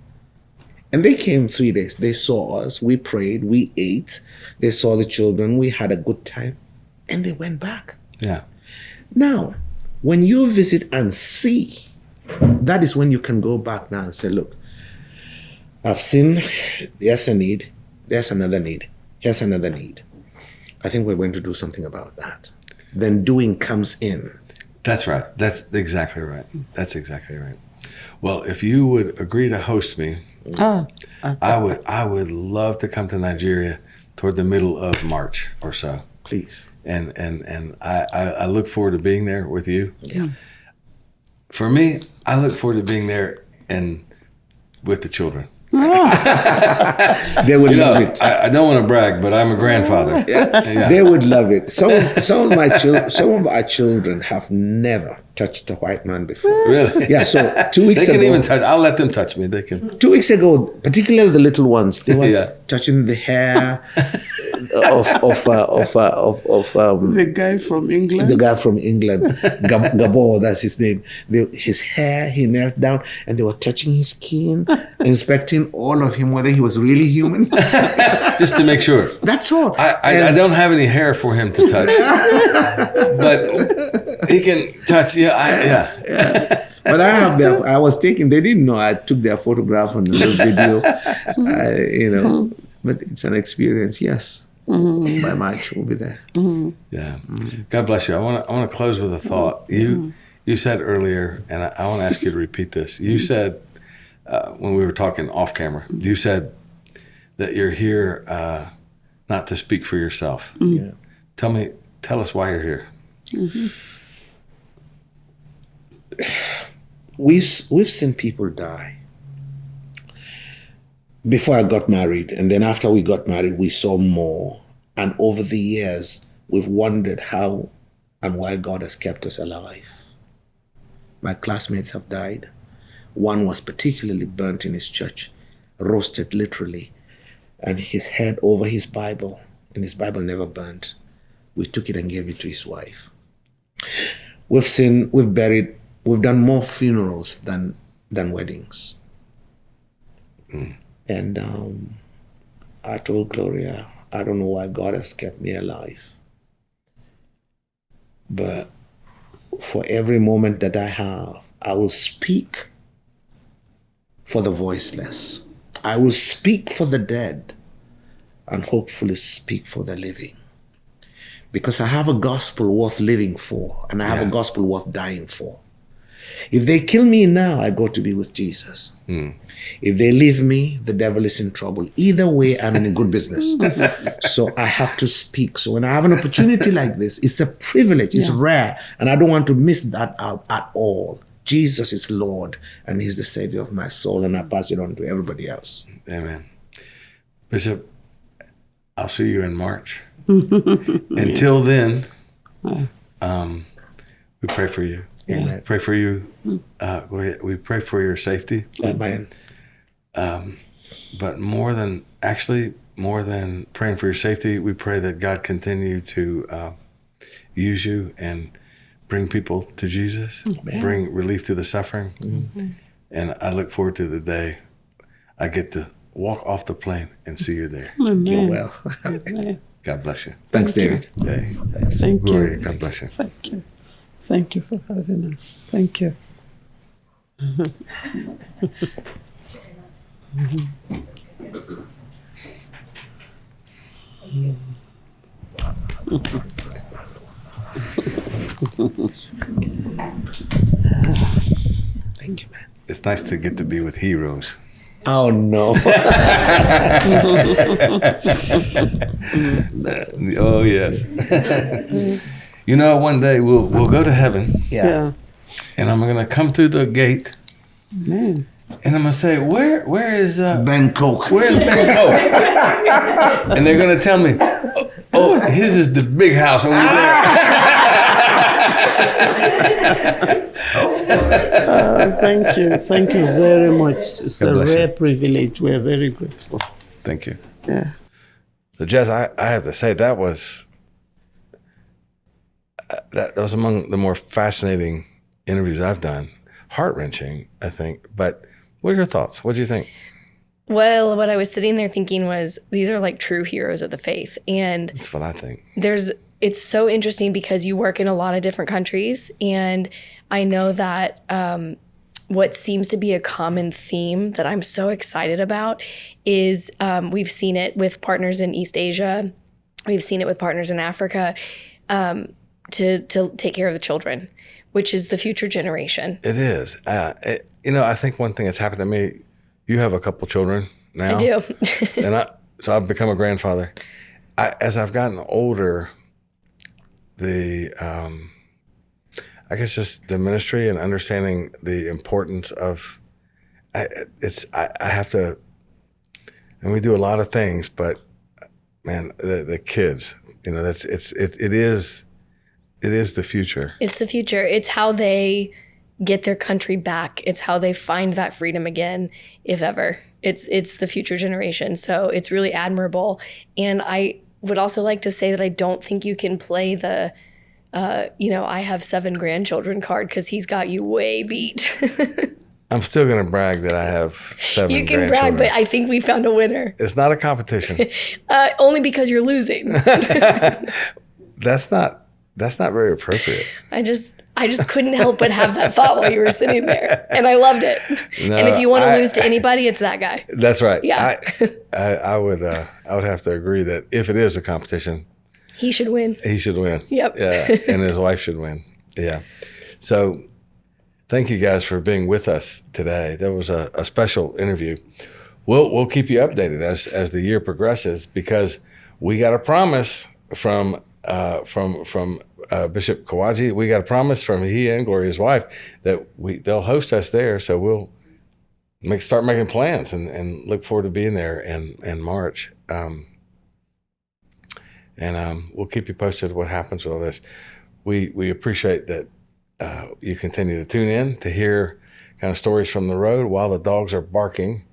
And they came 3 days. They saw us, we prayed, we ate, they saw the children, we had a good time, and they went back. Yeah. Now, when you visit and see, that is when you can go back now and say, look, I've seen there's a need, there's another need, here's another need. I think we're going to do something about that. Then doing comes in. That's right. That's exactly right. That's exactly right. Well, if you would agree to host me, I would love to come to Nigeria toward the middle of March or so. Please. And I look forward to being there with you. Yeah. For me, I look forward to being there and with the children. They would love it. I don't want to brag, but I'm a grandfather. Yeah. They would love it. Some of our children have never touched a white man before. Really? Yeah. So 2 weeks they can ago, even touch. I'll let them touch me. They can. 2 weeks ago, particularly the little ones, they were touching the hair of the guy from England. The guy from England, Gabor, that's his name. His hair, he knelt down, and they were touching his skin, inspecting all of him, whether he was really human. Just to make sure. That's all. I don't have any hair for him to touch, but he can touch. But I was taking. They didn't know I took their photograph and a little video. But it's an experience. Yes. By March we'll be there. Yeah. God bless you. I want to close with a thought. You said earlier, and I want to ask you to repeat this. You said when we were talking off camera, you said that you're here not to speak for yourself. Yeah. Tell us why you're here. We've seen people die. Before I got married, and then after we got married, we saw more. And over the years, we've wondered how and why God has kept us alive. My classmates have died. One was particularly burnt in his church, roasted literally, and his head over his Bible and his Bible never burnt. We took it and gave it to his wife. We've done more funerals than weddings. And I told Gloria, I don't know why God has kept me alive. But for every moment that I have, I will speak for the voiceless. I will speak for the dead and hopefully speak for the living. Because I have a gospel worth living for, and I have a gospel worth dying for. If they kill me now, I go to be with Jesus. If they leave me, the devil is in trouble. Either way, I'm in a good business. So I have to speak. So when I have an opportunity like this, it's a privilege, it's rare, and I don't want to miss that out at all. Jesus is Lord, and he's the Savior of my soul, and I pass it on to everybody else. Amen. Bishop, I'll see you in March. Until then, we pray for you. Amen. Pray for you. We pray for your safety. Amen. But more than praying for your safety, we pray that God continue to use you and bring people to Jesus, bring relief to the suffering. And I look forward to the day I get to walk off the plane and see you there. Amen. You're well. Amen. God bless you. Thanks, David. Hey, Thank Gloria, you. God bless you. Thank you. Thank you for having us. Thank you. Thank you, man. It's nice to get to be with heroes. Oh, no. Oh, yes. You know, one day we'll go to heaven, Yeah. and I'm going to come through the gate, Amen. and I'm going to say, where is Ben Coke. where's Ben Coke? And they're going to tell me, oh, his is the big house over there. Thank you. Thank you very much. It's God a bless rare you. privilege. We're very grateful. Thank you. Yeah. So, Jess, I have to say that was among the more fascinating interviews I've done. Heart-wrenching, I think. But what are your thoughts? What do you think? Well, what I was sitting there thinking was these are like true heroes of the faith. And That's what I think. it's so interesting because you work in a lot of different countries. And I know that what seems to be a common theme that I'm so excited about is we've seen it with partners in East Asia. We've seen it with partners in Africa to take care of the children, which is the future generation. It is. I think one thing that's happened to me, you have a couple children now. I do. So I've become a grandfather. As I've gotten older, I guess just the ministry and understanding the importance of, I have to, and we do a lot of things, but man, the kids, it is the future. It's the future. It's how they get their country back. It's how they find that freedom again, if ever. It's the future generation. So it's really admirable. And I would also like to say that I don't think you can play the, I have 7 grandchildren card because he's got you way beat. I'm still going to brag that I have 7 You can brag, grandchildren. but I think we found a winner. It's not a competition. Only because you're losing. That's not very appropriate. I just couldn't help but have that thought while you were sitting there, and I loved it. No, and if you want to lose to anybody, it's that guy. That's right. Yeah. I would have to agree that if it is a competition, He should win. he should win. Yep. Yeah, and his wife should win. Yeah. So thank you guys for being with us today. That was a special interview. We'll keep you updated as the year progresses because we got a promise from Bishop Kwashi. We got a promise from he and Gloria's wife that they'll host us there. So we'll start making plans and look forward to being there in March. We'll keep you posted what happens with all this. We appreciate that you continue to tune in to hear kind of stories from the road while the dogs are barking.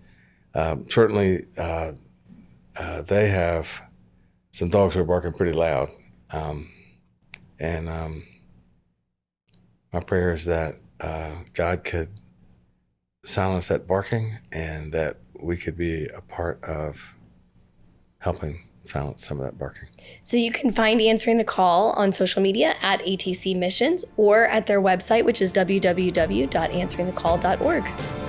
Certainly, they have some dogs were barking pretty loud. And my prayer is that God could silence that barking and that we could be a part of helping silence some of that barking. So you can find Answering the Call on social media at ATC Missions or at their website, which is www.answeringthecall.org.